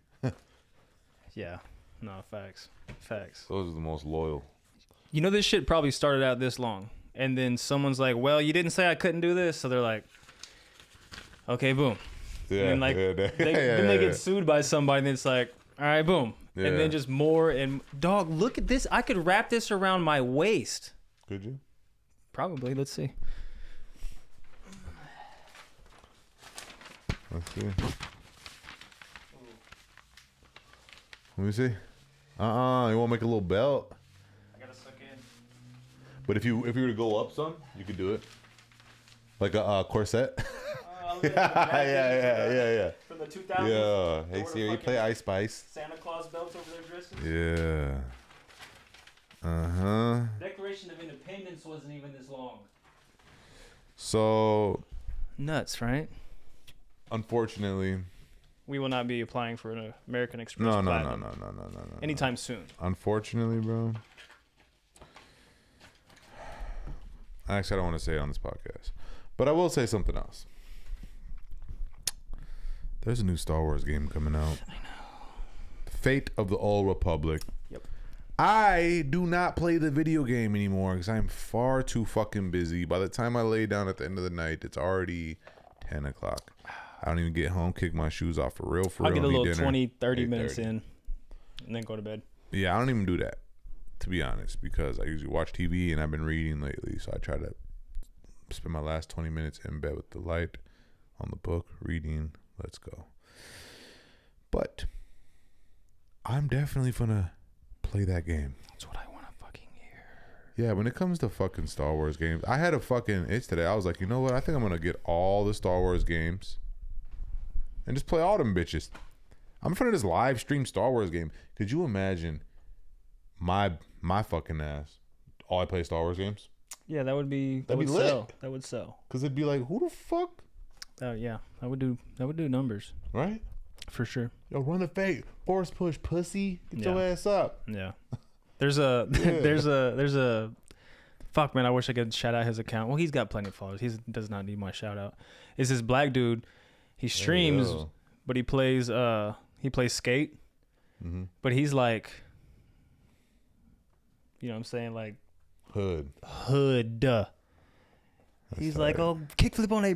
C: Yeah, no, facts.
B: Those are the most loyal.
C: This shit probably started out this long, and then someone's like, "Well, you didn't say I couldn't do this," so they're like, "Okay, boom."
B: Yeah,
C: and then they get sued by somebody, and it's like, "All right, boom," and then just more and dog. Look at this. I could wrap this around my waist.
B: Could you?
C: Probably. Let's see.
B: Let's see. Let me see. You want to make a little belt?
C: I gotta suck in.
B: But if you were to go up some, you could do it. Like a corset. Yeah.
C: From the 2000s.
B: Yeah. Hey, Siri, play Ice Spice.
C: Santa Claus belts over their dresses.
B: Yeah.
C: Declaration of Independence wasn't even this long.
B: So.
C: Nuts, right?
B: Unfortunately.
C: We will not be applying for an American Express.
B: No.
C: Anytime soon.
B: Unfortunately, bro. Actually, I don't want to say it on this podcast. But I will say something else. There's a new Star Wars game coming out.
C: I know.
B: Fate of the Old Republic.
C: Yep.
B: I do not play the video game anymore because I'm far too fucking busy. By the time I lay down at the end of the night, it's already 10 o'clock. I don't even get home, kick my shoes off for real.
C: I'll get a little 20, 30 minutes in and then go to bed.
B: Yeah, I don't even do that, to be honest, because I usually watch TV and I've been reading lately. So I try to spend my last 20 minutes in bed with the light on the book, reading. Let's go. But I'm definitely going to play that game.
C: That's what I want to fucking hear.
B: Yeah, when it comes to fucking Star Wars games, I had a fucking itch today. I was like, you know what? I think I'm going to get all the Star Wars games and just play all them bitches. I'm trying to just live stream Star Wars game. Could you imagine my fucking ass? All I play Star Wars games?
C: Yeah, that would be
B: That'd be
C: sell.
B: lit.
C: That would sell.
B: Because it'd be like, who the fuck?
C: Oh yeah, that would do numbers.
B: Right?
C: For sure.
B: Yo, run the fate. Force push, pussy. Get your ass up.
C: Yeah. There's a fuck, man, I wish I could shout out his account. Well, he's got plenty of followers. He does not need my shout out. It's this black dude. He streams, but he plays skate. Mm-hmm. But he's like, you know what I'm saying? Like
B: hood.
C: He's like, oh, kickflip on a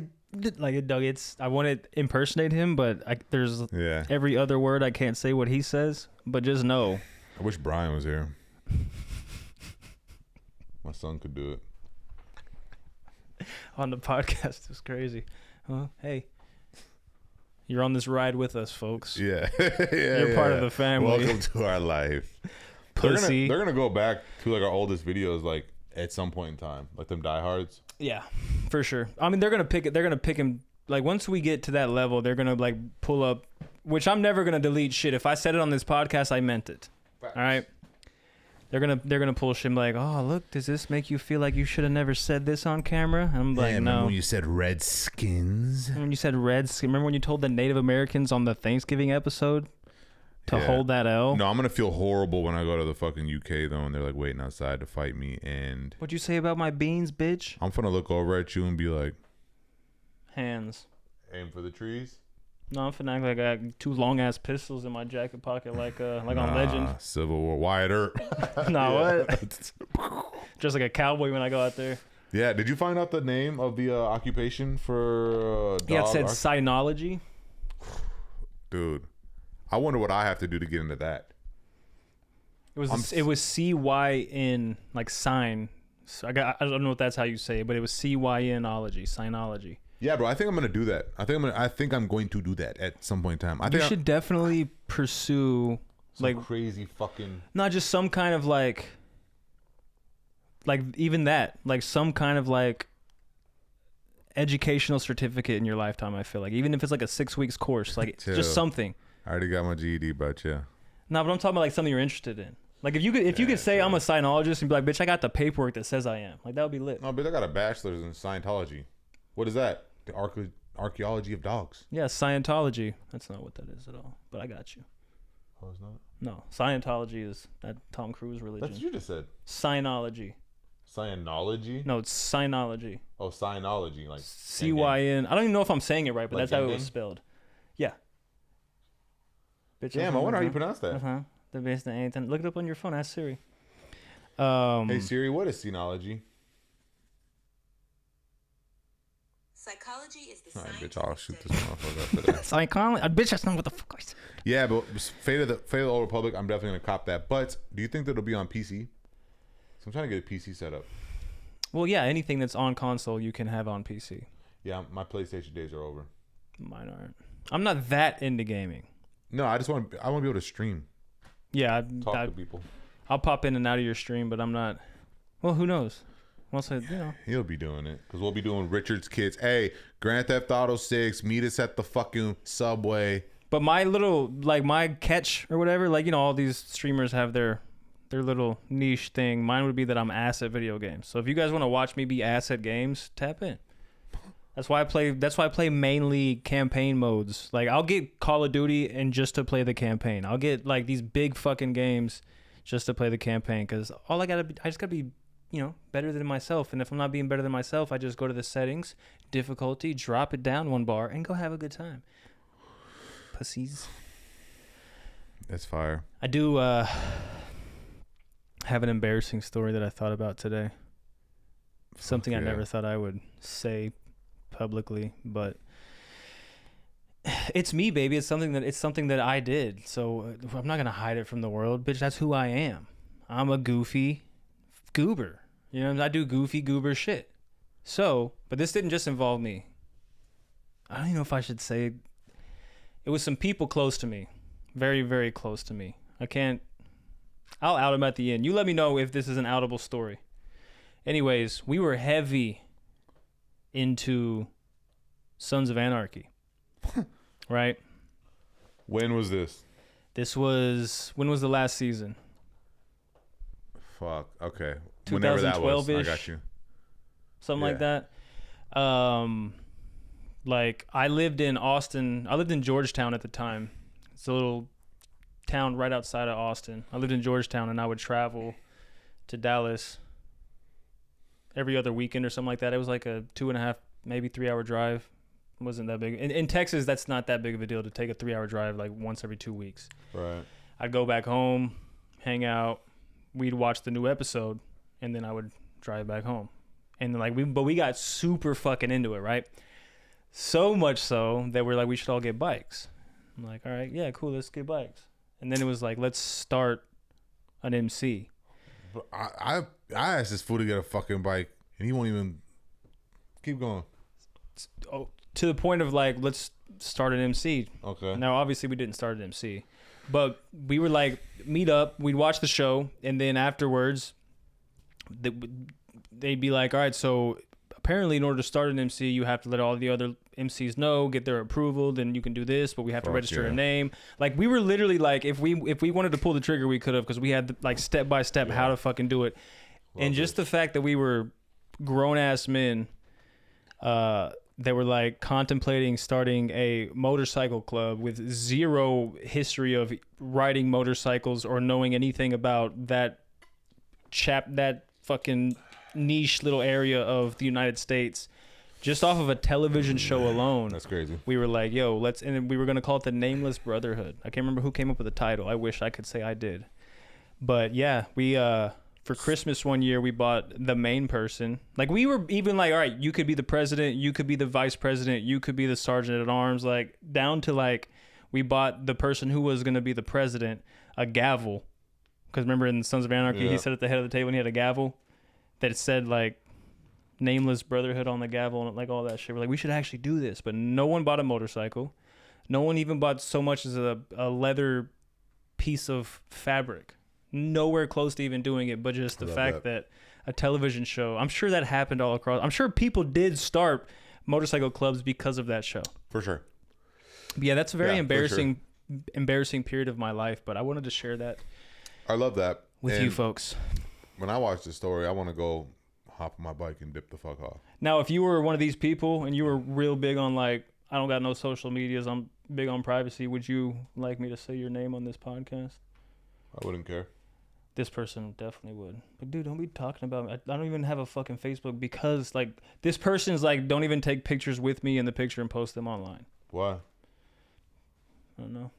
C: like, Doug, I want to impersonate him, but there's every other word I can't say what he says. But just know,
B: I wish Brian was here. My son could do it.
C: on the podcast is crazy. Hey, you're on this ride with us, folks.
B: Yeah.
C: You're part of the family.
B: Welcome to our life.
C: Pussy.
B: They're gonna go back to like our oldest videos, like at some point in time, like them diehards.
C: Yeah, for sure. I mean, they're gonna pick it. They're gonna pick him. Like once we get to that level, they're gonna like pull up. Which I'm never gonna delete shit. If I said it on this podcast, I meant it.
B: Facts.
C: All right. They're gonna pull shit like, oh look, does this make you feel like you should have never said this on camera? And I'm like,
B: yeah,
C: no.
B: remember when you said Redskins?
C: When you said remember when you told the Native Americans on the Thanksgiving episode to hold that L?
B: No, I'm gonna feel horrible when I go to the fucking UK though, and they're like waiting outside to fight me, and
C: What'd you say about my beans, bitch?
B: I'm gonna look over at you and be like,
C: Hands.
B: aim for the trees.
C: No, I'm finna act like I got two long ass pistols in my jacket pocket, like on Legend.
B: Civil War, Wyatt Earp.
C: Nah, what? Just like a cowboy when I go out there.
B: Yeah, did you find out the name of the occupation for dog?
C: Yeah, it said Cynology.
B: Dude, I wonder what I have to do to get into that.
C: It was CYN, like sign. So I don't know if that's how you say it, but it was CYNology, Cynology.
B: Yeah, bro, I think I'm gonna do that. I think I'm going to do that at some point in time. I think
C: you should definitely pursue like
B: crazy fucking,
C: not just some kind of like even that, like some kind of like educational certificate in your lifetime. I feel like even if it's like a 6 weeks course, like just something.
B: I already got my GED, but yeah.
C: No, but I'm talking about like something you're interested in. Like if you could say I'm a Scientologist and be like, bitch, I got the paperwork that says I am. Like that would be lit.
B: No, but I got a bachelor's in Scientology. What is that? The archaeology of dogs.
C: Yeah, Scientology. That's not what that is at all. But I got you.
B: Oh, it's not?
C: No, Scientology is that Tom Cruise religion.
B: That's what you just said.
C: Scientology.
B: Scientology?
C: No, it's Scientology.
B: Oh, Scientology. Like
C: CYN. I don't even know if I'm saying it right, but
B: like
C: that's how it was spelled. Yeah. Bitch,
B: damn, I wonder how you pronounce that.
C: Uh-huh. The best thing anything. Look it up on your phone. Ask Siri.
B: Hey Siri, what is Scientology?
A: Psychology is the
B: All right,
A: science.
B: bitch, I'll shoot this motherfucker after that.
C: Psychology. Bitch, that's not what the fuck I said.
B: Yeah, but Fate of the Old Republic, I'm definitely gonna cop that. But do you think that it'll be on PC? So I'm trying to get a PC set up.
C: Well, yeah, anything that's on console you can have on PC.
B: Yeah, my PlayStation days are over.
C: Mine aren't. I'm not that into gaming.
B: No, I want to be able to stream.
C: Yeah,
B: Talk to people.
C: I'll pop in and out of your stream, but I'm not. Well, who knows? Once I,
B: He'll be doing it because we'll be doing Richard's Kids. Hey, Grand Theft Auto 6. Meet us at the fucking Subway.
C: But my little my catch or whatever, all these streamers have their little niche thing. Mine would be that I'm ass at video games. So if you guys want to watch me be ass at games, tap in. That's why I play mainly campaign modes. Like I'll get Call of Duty and just to play the campaign. I'll get like these big fucking games just to play the campaign because I just gotta be better than myself. And if I'm not being better than myself, I just go to the settings, difficulty, drop it down 1 bar, and go have a good time. Pussies.
B: That's fire.
C: I do have an embarrassing story that I thought about today. Something I never thought I would say publicly, but it's me, baby. It's something that I did. So I'm not gonna hide it from the world, bitch. That's who I am. I'm a goofy goober. I do goofy goober shit. So, but this didn't just involve me. I don't even know if I should say. It was some people close to me, very, very close to me. I'll out them at the end. You let me know if this is an outable story. Anyways, we were heavy into Sons of Anarchy, right?
B: When was this?
C: When was the last season?
B: Fuck. Okay. Whenever that was, I got you.
C: Something like that. I lived in Austin. I lived in Georgetown at the time. It's a little town right outside of Austin. I lived in Georgetown, and I would travel to Dallas every other weekend or something like that. It was like a 2.5, maybe 3 hour drive. It wasn't that big. In Texas, that's not that big of a deal to take a 3 hour drive like once every 2 weeks.
B: Right.
C: I'd go back home, hang out. We'd watch the new episode, and then I would drive back home. And we got super fucking into it, right? So much so that we're like, we should all get bikes. I'm like, all right, yeah, cool, let's get bikes. And then it was like, let's start an MC.
B: But I asked this fool to get a fucking bike, and he won't even Keep going.
C: To the point of like, let's start an MC.
B: Okay.
C: Now, obviously, we didn't start an MC, but we were like, meet up. We'd watch the show, and then afterwards, they'd be like, all right, so apparently, in order to start an MC, you have to let all the other MCs know, get their approval, then you can do this, but we have to register a name. Like, we were literally like, if we wanted to pull the trigger, we could have, because we had like step by step how to fucking do it. And just the fact that we were grown ass men that were like contemplating starting a motorcycle club with zero history of riding motorcycles or knowing anything about that fucking niche little area of the United States, just off of a television show alone.
B: That's crazy. We
C: were like, yo, and we were going to call it the Nameless Brotherhood. I can't remember who came up with the title. I wish I could say I did. But yeah, we for Christmas one year, we bought the main person. Like, we were even like, all right, you could be the president, you could be the vice president, you could be the sergeant at arms, like down to like, we bought the person who was going to be the president a gavel. Because remember in Sons of Anarchy, he sat at the head of the table and he had a gavel that said like Nameless Brotherhood on the gavel and like all that shit. We're like, we should actually do this. But no one bought a motorcycle. No one even bought so much as a leather piece of fabric. Nowhere close to even doing it, but just the fact that a television show, I'm sure that happened all across. I'm sure people did start motorcycle clubs because of that show.
B: For sure.
C: But yeah, that's a very embarrassing period of my life, but I wanted to share that.
B: I love that.
C: With you folks.
B: When I watch this story, I want to go hop on my bike and dip the fuck off.
C: Now, if you were one of these people and you were real big on like, I don't got no social medias, I'm big on privacy, would you like me to say your name on this podcast?
B: I wouldn't care.
C: This person definitely would. But dude, don't be talking about me. I don't even have a fucking Facebook because like this person's like, don't even take pictures with me in the picture and post them online.
B: Why?
C: I don't know.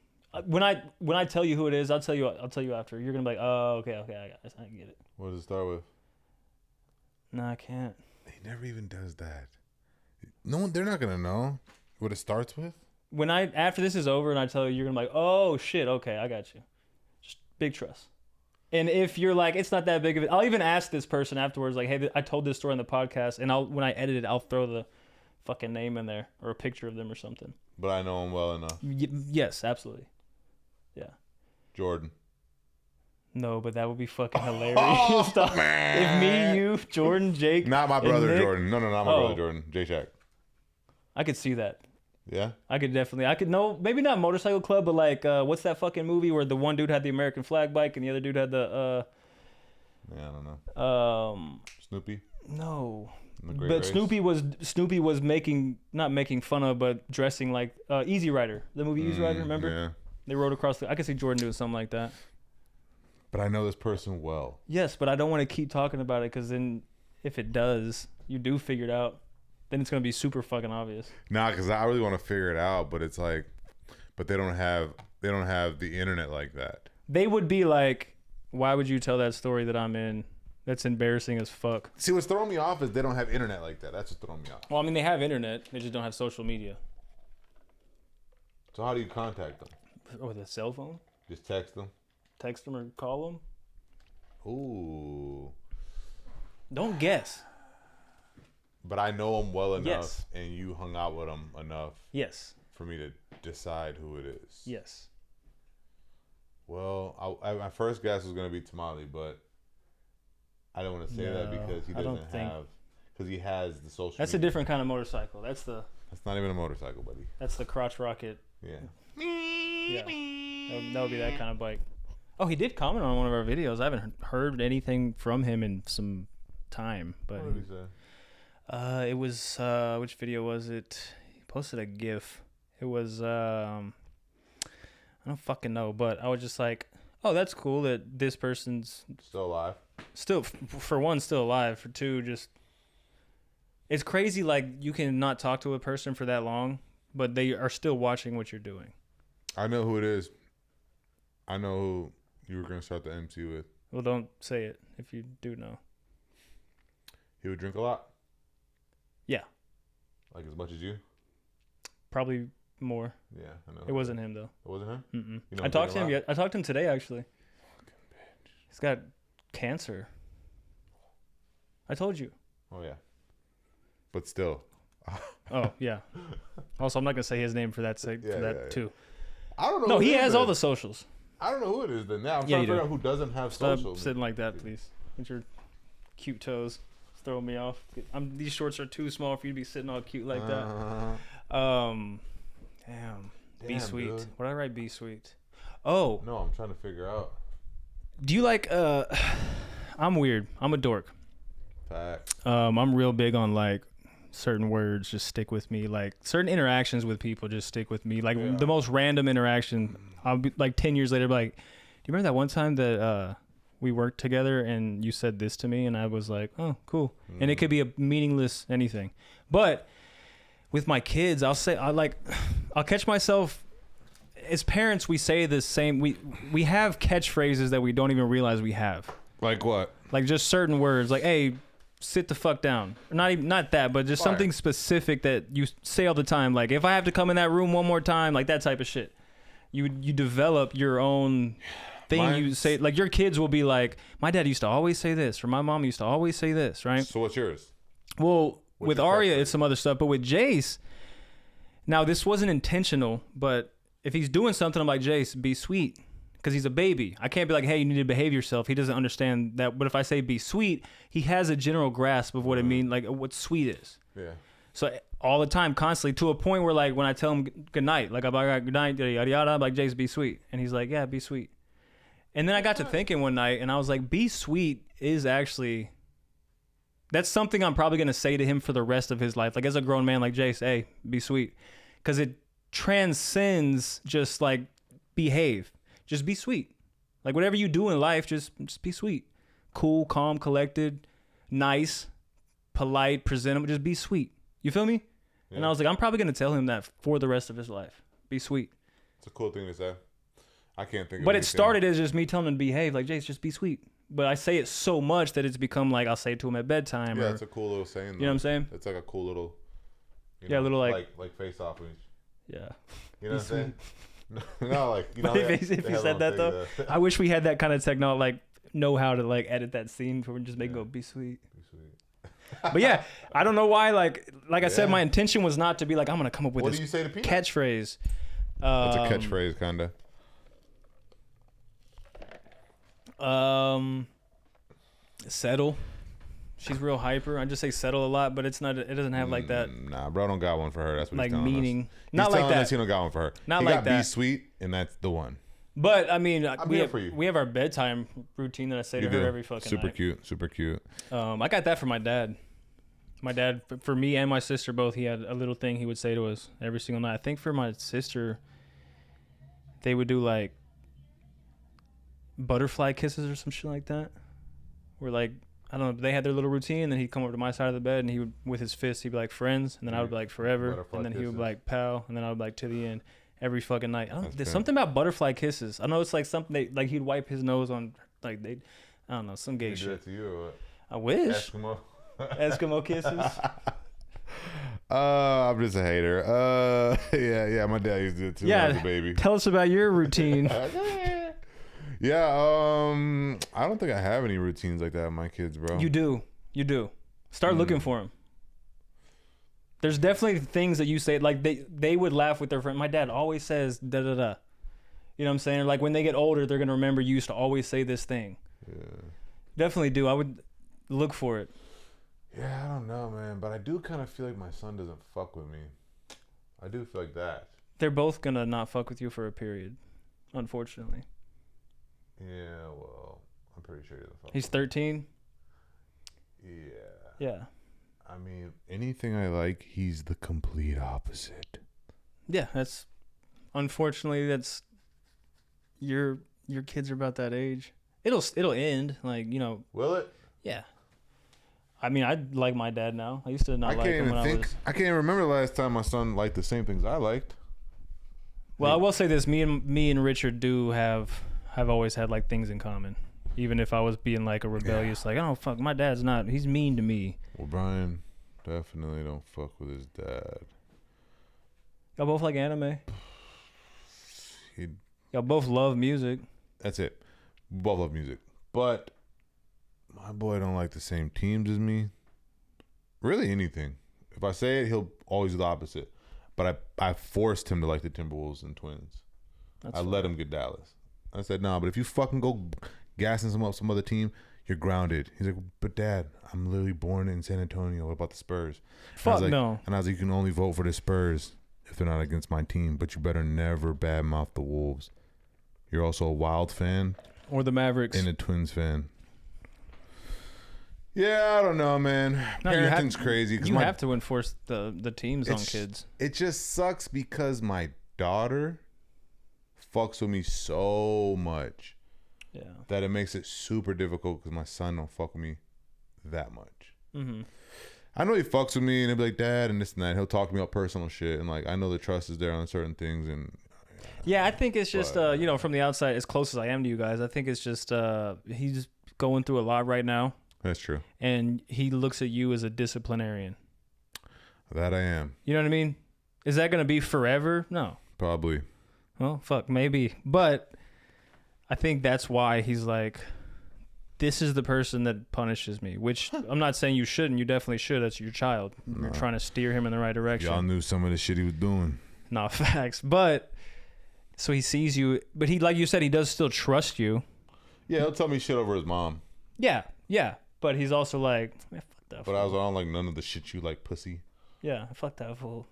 C: When I tell you who it is, I'll tell you after. You're gonna be like, oh, okay, I get it.
B: What does it start with?
C: No, I can't.
B: He never even does that. No one, they're not gonna know what it starts with.
C: After this is over and I tell you, you're gonna be like, oh shit, okay, I got you. Just big trust. And if you're like, it's not that big of it, I'll even ask this person afterwards, like, hey, I told this story on the podcast, and when I edit it, I'll throw the fucking name in there or a picture of them or something.
B: But I know him well enough.
C: Yes, absolutely. Yeah.
B: Jordan.
C: No, but that would be fucking hilarious. If me, you, Jordan, Jake.
B: Not my brother Jordan. No, not my brother Jordan. J-Shack.
C: I could see that.
B: Yeah?
C: I could no, maybe not motorcycle club, but like, what's that fucking movie where the one dude had the American flag bike and the other dude had the,
B: yeah, I don't know. Snoopy?
C: No. But
B: Race?
C: Snoopy was not making fun of, but dressing like, Easy Rider. The movie Easy Rider, remember?
B: Yeah.
C: They rode across I could see Jordan doing something like that.
B: But I know this person well.
C: Yes, but I don't want to keep talking about it because then if it does, you do figure it out, then it's going to be super fucking obvious.
B: Nah, because I really want to figure it out, but it's like, but they don't have the internet like that.
C: They would be like, why would you tell that story that I'm in? That's embarrassing as fuck.
B: See, what's throwing me off is they don't have internet like that. That's what's throwing me off.
C: Well, I mean, they have internet. They just don't have social media.
B: So how do you contact them?
C: With a cell phone?
B: Just text them?
C: Text them or call them?
B: Ooh.
C: Don't guess.
B: But I know them well enough,
C: yes.
B: And you hung out with them enough.
C: Yes.
B: For me to decide who it is.
C: Yes.
B: Well, my first guess was going to be Tamale, but I don't want to say that because he doesn't have, because he has the social.
C: That's
B: media.
C: a different kind of motorcycle. That's
B: not even a motorcycle, buddy.
C: That's the crotch rocket.
B: Yeah.
C: Yeah. That would be that kind of bike. Oh, he did comment on one of our videos. I haven't heard anything from him in some time, but
B: what did he say?
C: It was which video was it? He posted a GIF. It was I don't fucking know, but I was just like, oh, that's cool that this person's
B: still alive.
C: Still, for one, still alive. For two, just it's crazy. Like you can not talk to a person for that long, but they are still watching what you're doing.
B: I know who it is. I know who you were going to start the MC with.
C: Well, don't say it if you do know.
B: He would drink a lot?
C: Yeah.
B: Like as much as you?
C: Probably more.
B: Yeah, I know.
C: It wasn't him, though.
B: It wasn't him?
C: Mm-mm.
B: You know
C: I talked to him. I talked to him today, actually.
B: Fucking bitch.
C: He's got cancer. I told you.
B: Oh, yeah. but still.
C: Oh yeah. Also, I'm not gonna say his name for that sake. Too.
B: I don't know.
C: No, he has all the socials.
B: I don't know who it is. Then now I'm trying to figure out who doesn't have
C: Stop
B: socials.
C: sitting like that, please. With your cute toes, it's throwing me off. These shorts are too small for you to be sitting all cute like that. Damn. Be sweet.
B: Dude.
C: What did I write? Be sweet. Oh.
B: No, I'm trying to figure out.
C: Do you like? I'm weird. I'm a dork.
B: Facts.
C: I'm real big on like certain words just stick with me. Like certain interactions with people just stick with me. Like the most random interaction, I'll be like 10 years later, be like, do you remember that one time that we worked together and you said this to me? And I was like, oh, cool. And it could be a meaningless anything. But with my kids, I'll catch myself. As parents, we say the same. We have catchphrases that we don't even realize we have.
B: Like what?
C: Like just certain words. Like, hey, sit the fuck down. Not that, but just something specific that you say all the time. Like, if I have to come in that room one more time, like that type of shit. You develop your own thing. You say, like, your kids will be like, my dad used to always say this, or my mom used to always say this, right?
B: So what's yours?
C: Well, with Arya, it's some other stuff, but with Jace, now this wasn't intentional, but if he's doing something, I'm like, Jace, be sweet. Because he's a baby. I can't be like, hey, you need to behave yourself. He doesn't understand that. But if I say be sweet, he has a general grasp of what it means, like what sweet is.
B: Yeah.
C: So all the time, constantly, to a point where like when I tell him good night, like I'm like, good night, yada yada, I'm like, Jace, be sweet. And he's like, yeah, be sweet. And then I got to thinking one night and I was like, be sweet is actually, that's something I'm probably going to say to him for the rest of his life. Like as a grown man like Jace, hey, be sweet. Because it transcends just like behave. Just be sweet. Like whatever you do in life, just be sweet. Cool, calm, collected, nice, polite, presentable. Just be sweet. You feel me? Yeah. And I was like, I'm probably going to tell him that for the rest of his life. Be sweet.
B: It's a cool thing to say. I can't think of
C: But it started as just me telling him to behave. Like, Jace, just be sweet. But I say it so much that it's become like I'll say it to him at bedtime.
B: Yeah, it's a cool little saying. Though.
C: You know what I'm saying?
B: It's like a cool little,
C: little like
B: face off.
C: Yeah.
B: You know what I'm saying? No, like, you know.
C: If you said that though, I wish we had that kind of technology, like know how to like edit that scene for just make it go be sweet. Be sweet. But yeah, I don't know why. Like I said, my intention was not to be like I'm gonna come up with
B: what
C: this
B: do you say to people?
C: Catchphrase.
B: It's a catchphrase, kinda.
C: Settle. She's real hyper. I just say settle a lot, but it's not. It doesn't have like that.
B: Nah, bro, don't got one for her. That's what
C: like
B: he's telling
C: meaning.
B: Us.
C: Not
B: he's
C: like
B: telling
C: that.
B: Us he don't got one for her.
C: Not
B: he
C: like
B: got
C: that.
B: Be sweet, and that's the one.
C: But I mean, we have our bedtime routine that I say to her every fucking
B: super
C: night.
B: Cute, super cute.
C: I got that from my dad. My dad, for me and my sister both, he had a little thing he would say to us every single night. I think for my sister, they would do like butterfly kisses or some shit like that. Where like, I don't know, they had their little routine, and then he'd come over to my side of the bed, and he would, with his fist, he'd be like friends, and then I would be like forever, butterfly and then he would be like pal, and then I would be like to the end. Every fucking night. There's something about butterfly kisses. I know it's like something they like. He'd wipe his nose on like they, I don't know, some gay shit.
B: Do that to you or what?
C: I wish. Eskimo kisses.
B: I'm just a hater. Yeah. My dad used to do it too when I was a baby.
C: Tell us about your routine.
B: Yeah. I don't think I have any routines like that with my kids, bro.
C: You do. Start looking for them. There's definitely things that you say, like they would laugh with their friend. My dad always says da da da. You know what I'm saying? Like when they get older, they're gonna remember you used to always say this thing.
B: Yeah.
C: Definitely do. I would look for it.
B: Yeah, I don't know, man, but I do kind of feel like my son doesn't fuck with me. I do feel like that.
C: They're both gonna not fuck with you for a period, unfortunately.
B: Yeah, well, I'm pretty sure he doesn't fuck.
C: He's 13.
B: Yeah.
C: Yeah.
B: I mean, anything I like, he's the complete opposite.
C: Yeah, unfortunately that's your kids are about that age. It'll end, like, you know.
B: Will it?
C: Yeah. I mean, I like my dad now. I used to not like him when I was.
B: I can't even remember the last time my son liked the same things I liked.
C: Well, I will say this: me and Richard do have always had like things in common. Even if I was being like a rebellious, like, oh fuck, my dad's not. He's mean to me.
B: Well, Brian definitely don't fuck with his dad.
C: Y'all both like anime. Y'all both love music.
B: That's it. We both love music, but my boy don't like the same teams as me. Really, anything. If I say it, he'll always do the opposite. But I forced him to like the Timberwolves and Twins. I let him get Dallas. I said, nah, but if you fucking go gassing some other team, you're grounded. He's like, but Dad, I'm literally born in San Antonio. What about the Spurs?
C: Fuck
B: like,
C: no.
B: And I was like, you can only vote for the Spurs if they're not against my team, but you better never badmouth the Wolves. You're also a Wild fan.
C: Or the Mavericks.
B: And a Twins fan. Yeah, I don't know, man.
C: No,
B: Parenting's crazy.
C: You have to enforce the teams on kids.
B: It just sucks because my daughter fucks with me so much that it makes it super difficult because my son don't fuck with me that much. Mm-hmm. I know he fucks with me and he'll be like, Dad, and this and that. He'll talk to me about personal shit, and like I know the trust is there on certain things. And
C: yeah, I think it's just from the outside, as close as I am to you guys, I think it's just he's going through a lot right now.
B: That's true. And
C: he looks at you as a disciplinarian.
B: That I am.
C: You know what I mean? Is that going to be forever? No.
B: Probably.
C: Well, fuck, maybe. But I think that's why he's like, this is the person that punishes me, which I'm not saying you shouldn't. You definitely should. That's your child. No. You're trying to steer him in the right direction.
B: Y'all knew some of the shit he was doing.
C: No, facts. But, so he sees you, but he, like you said, he does still trust you.
B: Yeah, he'll tell me shit over his mom.
C: Yeah. But he's also like, fuck that fool.
B: But I don't like none of the shit you like, pussy.
C: Yeah, fuck that fool.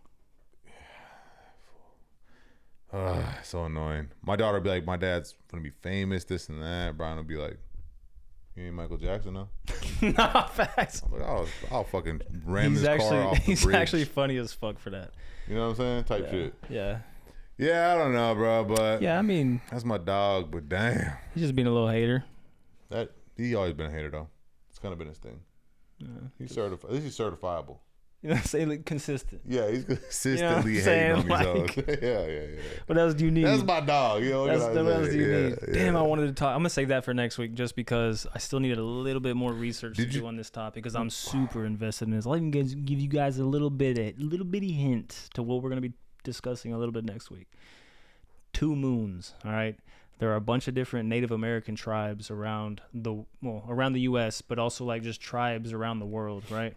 B: So annoying. My daughter would be like, my dad's gonna be famous, this and that. Brian would be like, you ain't Michael Jackson, no?
C: Nah, facts.
B: I'm like, I'll fucking ram this car off the
C: He's
B: bridge.
C: actually funny as fuck for that.
B: You know what I'm saying? Type shit.
C: Yeah.
B: Yeah, I don't know, bro, but
C: yeah, I mean,
B: that's my dog. But damn,
C: he's just being a little hater.
B: He always been a hater though. It's kind of been his thing. Yeah, he's certified. At least he's certifiable.
C: You know what I'm saying? Like, consistent.
B: Yeah, he's consistently hating on these hoes. Yeah.
C: What else do you need?
B: That's my dog. What else do you
C: need? Damn, I wanted to talk. I'm gonna save that for next week, just because I still needed a little bit more research to do on this topic, because I'm super invested in this. I'll even give you guys a little bitty hint to what we're gonna be discussing a little bit next week. 2 moons. All right. There are a bunch of different Native American tribes around the U.S., but also like just tribes around the world, right?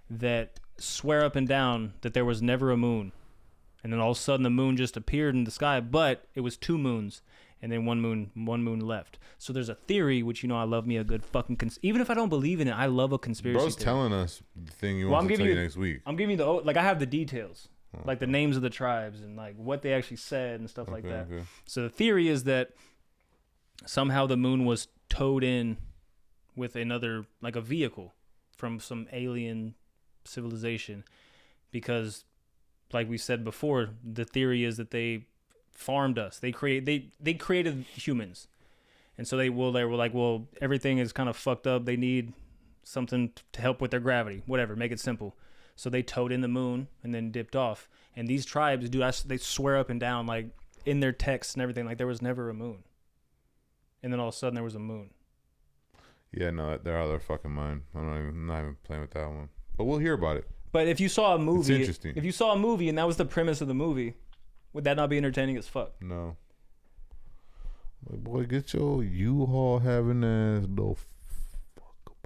C: That swear up and down that there was never a moon, and then all of a sudden the moon just appeared in the sky, but it was 2 moons, and then one moon left. So there's a theory, which I love me a good fucking even if I don't believe in it, I love a conspiracy.
B: Bro's telling us the thing you want to tell you next week.
C: I'm giving you I have the details. Like the names of the tribes and like what they actually said and stuff like that. Okay. So the theory is that somehow the moon was towed in with another, like a vehicle from some alien civilization, because like we said before, the theory is that they farmed us. They created humans. And so they were like, well, everything is kind of fucked up. They need something to help with their gravity, whatever, make it simple. So they towed in the moon and then dipped off. And these tribes, they swear up and down, like in their texts and everything, like there was never a moon. And then all of a sudden there was a moon.
B: Yeah, no, they're out of their fucking mind. I'm not even playing with that one. But we'll hear about it.
C: But if you saw a movie,
B: it's interesting.
C: If you saw a movie and that was the premise of the movie, would that not be entertaining as fuck?
B: No. Like, boy, get your U-Haul having ass little.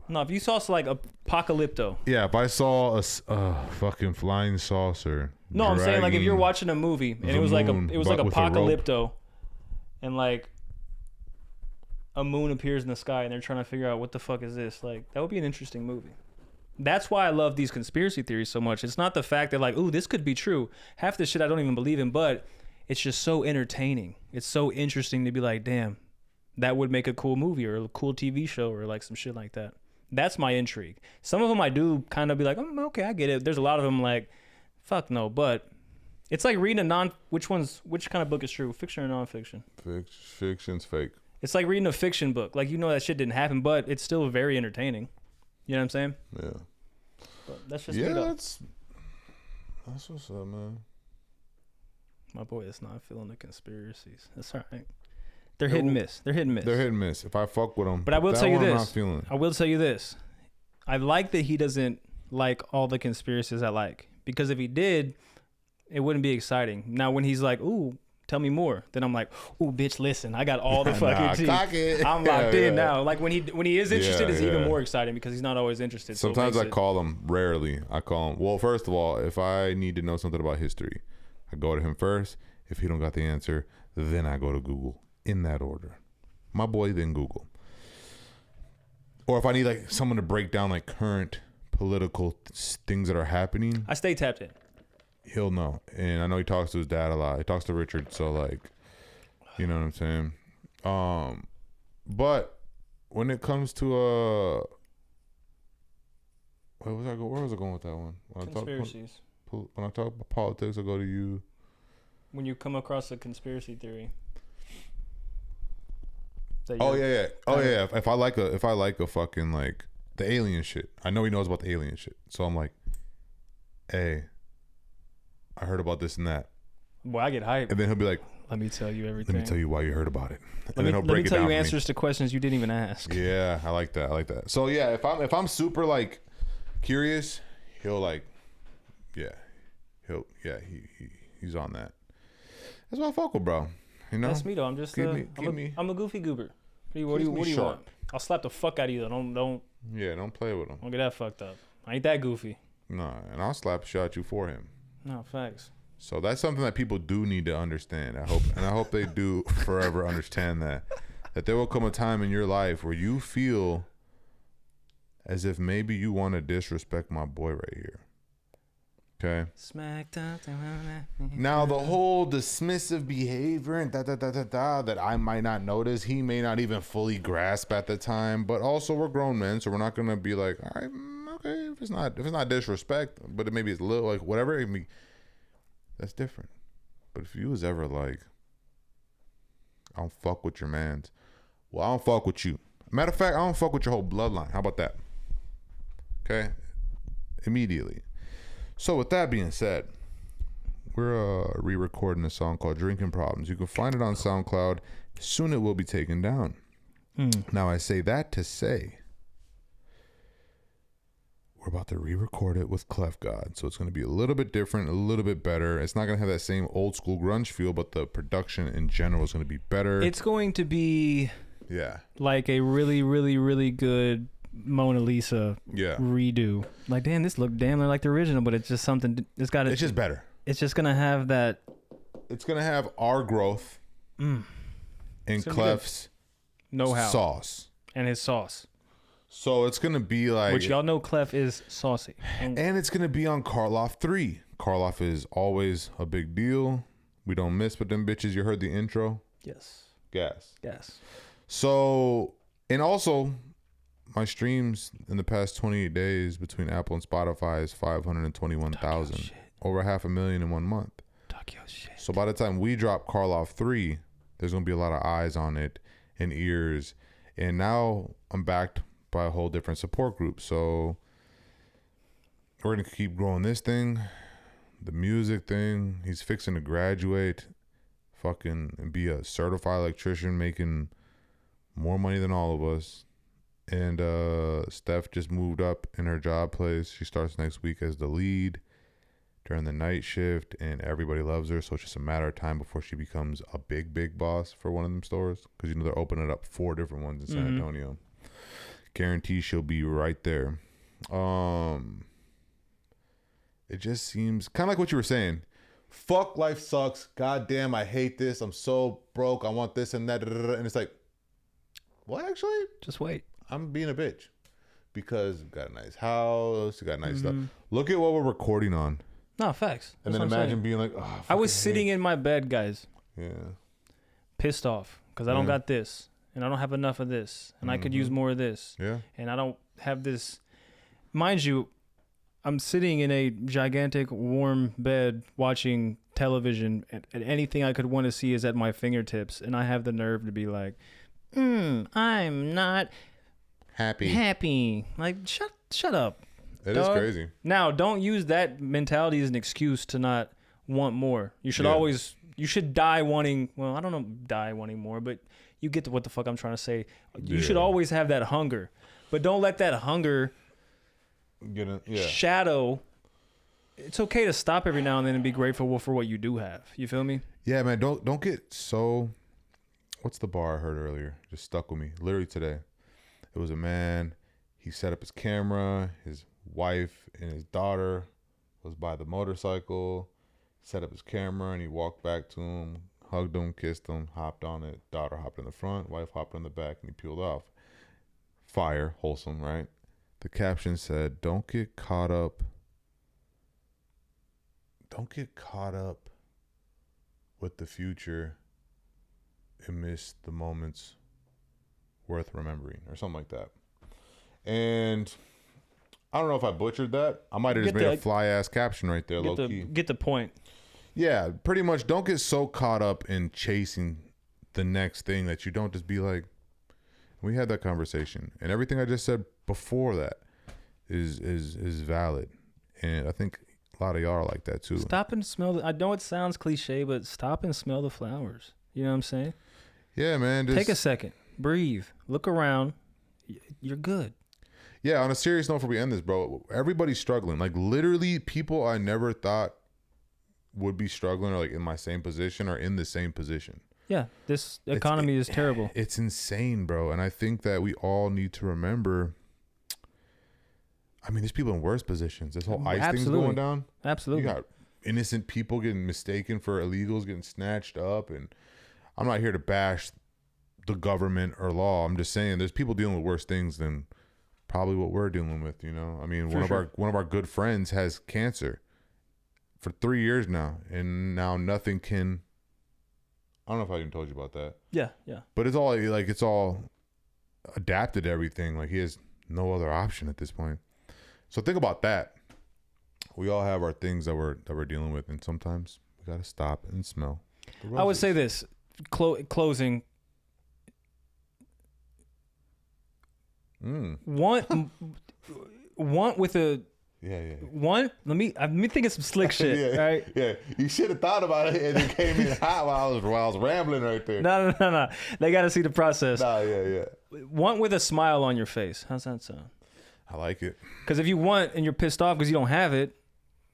C: No, if you saw like Apocalypto.
B: Yeah, if I saw a fucking flying saucer.
C: No, I'm saying like if you're watching a movie and it was like Apocalypto, and like a moon appears in the sky and they're trying to figure out what the fuck is this. Like that would be an interesting movie. That's why I love these conspiracy theories so much. It's not the fact that like, ooh, this could be true. Half the shit I don't even believe in, but it's just so entertaining. It's so interesting to be like, damn, that would make a cool movie or a cool TV show or like some shit like that. That's my intrigue. Some of them I do kind of be like, okay, I get it. There's a lot of them like, fuck no. But it's like reading which kind of book is true? Fiction or nonfiction?
B: Fiction's fake. It's
C: like reading a fiction book. Like, that shit didn't happen, but it's still very entertaining. You know what I'm saying?
B: Yeah.
C: But that's just
B: that's what's up, man.
C: My boy is not feeling the conspiracies. That's all right. They're hit and miss. They're hit and miss.
B: If I fuck with them.
C: But I will tell you this. I like that he doesn't like all the conspiracies I like. Because if he did, it wouldn't be exciting. Now, when he's like, ooh, Tell me more. Then I'm like, ooh, bitch, listen, I got all the fucking tea.
B: Cock it.
C: I'm locked in now. Like when he is interested, it's even more exciting because he's not always interested.
B: Sometimes I call him. Rarely, I call him. Well, first of all, if I need to know something about history, I go to him first. If he don't got the answer, then I go to Google. In that order, my boy, then Google. Or if I need like someone to break down like current political things that are happening,
C: I stay tapped in.
B: He'll know. And I know he talks to his dad a lot. He talks to Richard, so like, you know what I'm saying? But when it comes to where was I going with that one?
C: Conspiracies.
B: When I talk about politics, I go to you.
C: When you come across a conspiracy theory.
B: Oh yeah. If I like a fucking like the alien shit, I know he knows about the alien shit. So I'm like, hey, I heard about this and that.
C: Boy, I get hyped.
B: And then he'll be like,
C: let me tell you everything.
B: Let me tell you why you heard about it. And
C: then he'll break it down. Let me tell you answers to questions you didn't even ask.
B: Yeah, I like that. So yeah, if I'm super like curious, he'll like, he's on that. That's my focal, bro. You know,
C: that's me though. I'm just I'm a goofy goober. What do you want? I'll slap the fuck out of you though. Don't play with him. Don't get that fucked up. I ain't that goofy.
B: No, and I'll slap a shot you for him.
C: No, facts.
B: So that's something that people do need to understand. I hope they do forever understand that there will come a time in your life where you feel as if maybe you want to disrespect my boy right here. Okay. Now the whole dismissive behavior and that I might not notice, he may not even fully grasp at the time. But also we're grown men, so we're not gonna be like, all right, okay, if it's not disrespect, but maybe it's a little like whatever. I mean, that's different. But if you was ever like, I don't fuck with your mans, well, I don't fuck with you. Matter of fact, I don't fuck with your whole bloodline. How about that? Okay, immediately. So with that being said, we're re-recording a song called Drinking Problems. You can find it on SoundCloud. Soon it will be taken down. Now I say that to say we're about to re-record it with Clef God. So it's going to be a little bit different, a little bit better. It's not going to have that same old school grunge feel, but the production in general is going to be better.
C: It's going to be like a really, really, really good Mona Lisa redo. Like, damn, this looked damn like the original, but it's just something. It's just better. It's just gonna have that.
B: It's gonna have our growth in Clef's
C: know-how
B: sauce
C: and his sauce.
B: So it's gonna be like,
C: which y'all know Clef is saucy,
B: and it's gonna be on Karloff 3. Karloff is always a big deal. We don't miss with them bitches. You heard the intro.
C: Yes.
B: Gas.
C: So,
B: and also, my streams in the past 28 days between Apple and Spotify is 521,000. Over 500,000 in 1 month.
C: Talk your shit.
B: So by the time we drop Karloff 3, there's going to be a lot of eyes on it and ears. And now I'm backed by a whole different support group. So we're going to keep growing this thing. The music thing. He's fixing to graduate. Fucking and be a certified electrician making more money than all of us. And Steph just moved up in her job place. She starts next week as the lead during the night shift, and everybody loves her. So it's just a matter of time before she becomes a big boss for one of them stores. Because, you know, they're opening up 4 different ones in San Antonio. Guarantee she'll be right there. It just seems kind of like what you were saying. Fuck, life sucks. God damn, I hate this. I'm so broke. I want this and that. And it's like, well, actually,
C: just wait.
B: I'm being a bitch because we got a nice house, we got nice stuff. Look at what we're recording on.
C: No, facts.
B: And then imagine being like, oh,
C: I was sitting in my bed, guys.
B: Yeah.
C: Pissed off because I don't got this and I don't have enough of this and I could use more of this.
B: Yeah.
C: And I don't have this. Mind you, I'm sitting in a gigantic warm bed watching television and anything I could want to see is at my fingertips. And I have the nerve to be like, I'm not happy. Like, shut up.
B: It is crazy.
C: Now, don't use that mentality as an excuse to not want more. You should you should die wanting, well, I don't know, die wanting more, but you get to what the fuck I'm trying to say. You should always have that hunger, but don't let that hunger shadow it's okay to stop every now and then and be grateful for what you do have. You feel me?
B: Yeah, man. Don't get so. What's the bar I heard earlier? Just stuck with me. Literally today, it was a man. He set up his camera. His wife and his daughter was by the motorcycle. Set up his camera and he walked back to him, hugged him, kissed him, hopped on it. Daughter hopped in the front, wife hopped in the back, and he peeled off. Fire, wholesome, right? The caption said, "Don't get caught up. Don't get caught up with the future and miss the moments worth remembering," or something like that. And I don't know if I butchered that. I might have just made a fly ass caption right there, low key.
C: Get the point.
B: Yeah, pretty much. Don't get so caught up in chasing the next thing that you don't just be like. We had that conversation, and everything I just said before that is valid, and I think a lot of y'all are like that too.
C: Stop and smell. I know it sounds cliche, but stop and smell the flowers. You know what I'm saying?
B: Yeah, man.
C: Take a second, breathe, look around. You're good.
B: Yeah. On a serious note, before we end this, bro, everybody's struggling. Like literally, people I never thought would be struggling or like in my same position or in the same position. Yeah,
C: this economy is terrible.
B: It's insane, bro. And I think that we all need to remember. I mean, there's people in worse positions. This whole ICE thing's going down.
C: Absolutely.
B: You got innocent people getting mistaken for illegals, getting snatched up. And I'm not here to bash the government or law. I'm just saying there's people dealing with worse things than probably what we're dealing with, you know? I mean, one of our good friends has cancer for 3 years now. And now nothing can... I don't know if I even told you about that.
C: Yeah.
B: But it's all adapted to everything. Like he has no other option at this point. So think about that. We all have our things that we're dealing with, and sometimes we gotta stop and smell the roses.
C: I would say this closing. Want with a.
B: Yeah.
C: One, let me think of some slick shit.
B: Yeah,
C: right?
B: Yeah. You should have thought about it and it came in hot while I was rambling right there.
C: No. They got to see the process.
B: Yeah.
C: Want with a smile on your face. How's that sound?
B: I like it.
C: Because if you want and you're pissed off because you don't have it,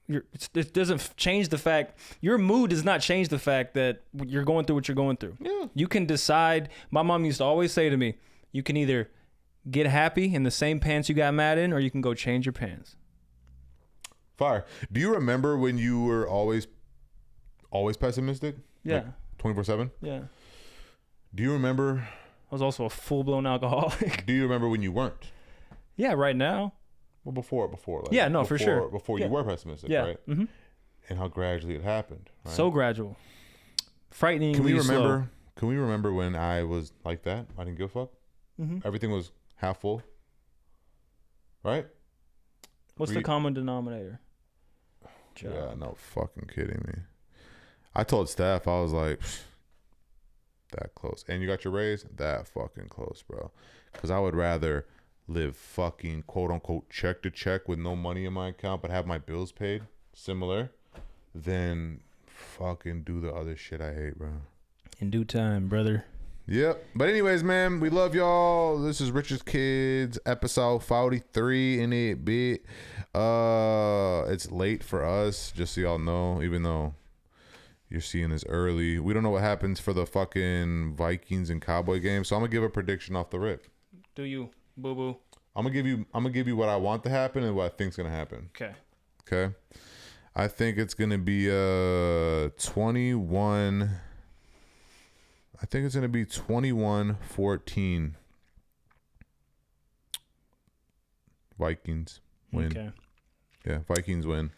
C: it doesn't change the fact. Your mood does not change the fact that you're going through what you're going through.
B: Yeah.
C: You can decide. My mom used to always say to me, you can either get happy in the same pants you got mad in, or you can go change your pants.
B: Fire. Do you remember when you were always pessimistic?
C: Yeah.
B: 24/7?
C: Yeah.
B: Do you remember?
C: I was also a full-blown alcoholic.
B: Do you remember when you weren't?
C: Yeah, right now.
B: Well, before.
C: For sure.
B: Before you were pessimistic, right? Mm-hmm. And how gradually it happened. Right?
C: So gradual. Frightening.
B: Can we remember?
C: Slow.
B: Can we remember when I was like that? I didn't give a fuck. Mm-hmm. Everything was half full. Right?
C: What's the common denominator?
B: Job. Yeah, no fucking kidding me. I told Steph, I was like, that close. And you got your raise? That fucking close, bro. Because I would rather live fucking quote unquote check to check with no money in my account but have my bills paid, similar, than fucking do the other shit I hate, bro.
C: In due time, brother.
B: Yep. But anyways, man, we love y'all. This is Richard's Kids, episode 43 in it, bit. It's late for us, just so y'all know, even though you're seeing this early. We don't know what happens for the fucking Vikings and Cowboy game, so I'm gonna give a prediction off the rip.
C: Do you, boo boo?
B: I'm gonna give you what I want to happen and what I think's gonna happen. Okay. I think it's gonna be 21. I think it's going to be 21-14. Vikings win. Okay. Yeah, Vikings win.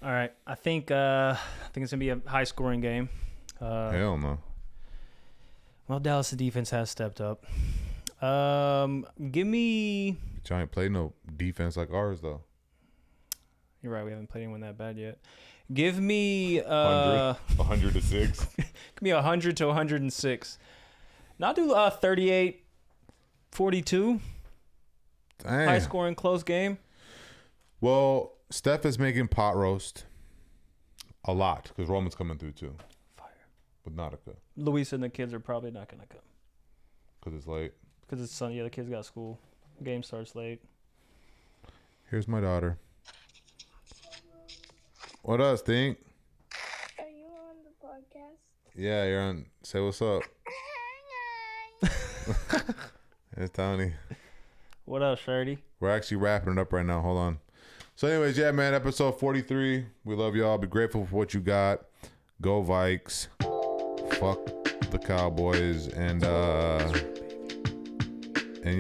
C: All right. I think it's going to be a high-scoring game.
B: Hell no.
C: Well, Dallas' defense has stepped up. Give me...
B: Giant play no defense like ours, though.
C: You're right. We haven't played anyone that bad yet. Give me
B: 100 to 6.
C: Give me 100 to 106. Now do 38-42. High scoring, close game.
B: Well, Steph is making pot roast a lot because Roman's coming through too.
C: Fire.
B: With Nautica.
C: Luis and the kids are probably not gonna come.
B: Because it's late.
C: Because it's Sunday. Yeah, the kids got school. Game starts late.
B: Here's my daughter. What else, Think?
D: Are you on the podcast?
B: Yeah, you're on. Say what's up. It's Tony.
C: What else, Shirty?
B: We're actually wrapping it up right now. Hold on. So, anyways, yeah, man, episode 43. We love y'all. Be grateful for what you got. Go Vikes. Fuck the Cowboys. And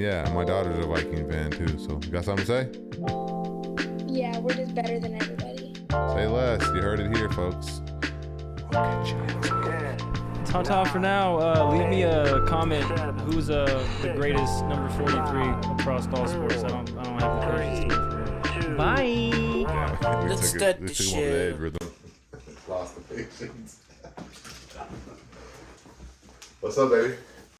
B: yeah, my daughter's a Viking fan too. So, you got something to say?
D: Yeah, we're just better than everybody.
B: Say less. You heard it here, folks.
C: Ta-ta for now. Leave me a comment. Who's the greatest number 43 across all sports? I don't have the patience to wait for that. Bye.
E: Let's start the show.
B: Lost the patience. What's up, baby?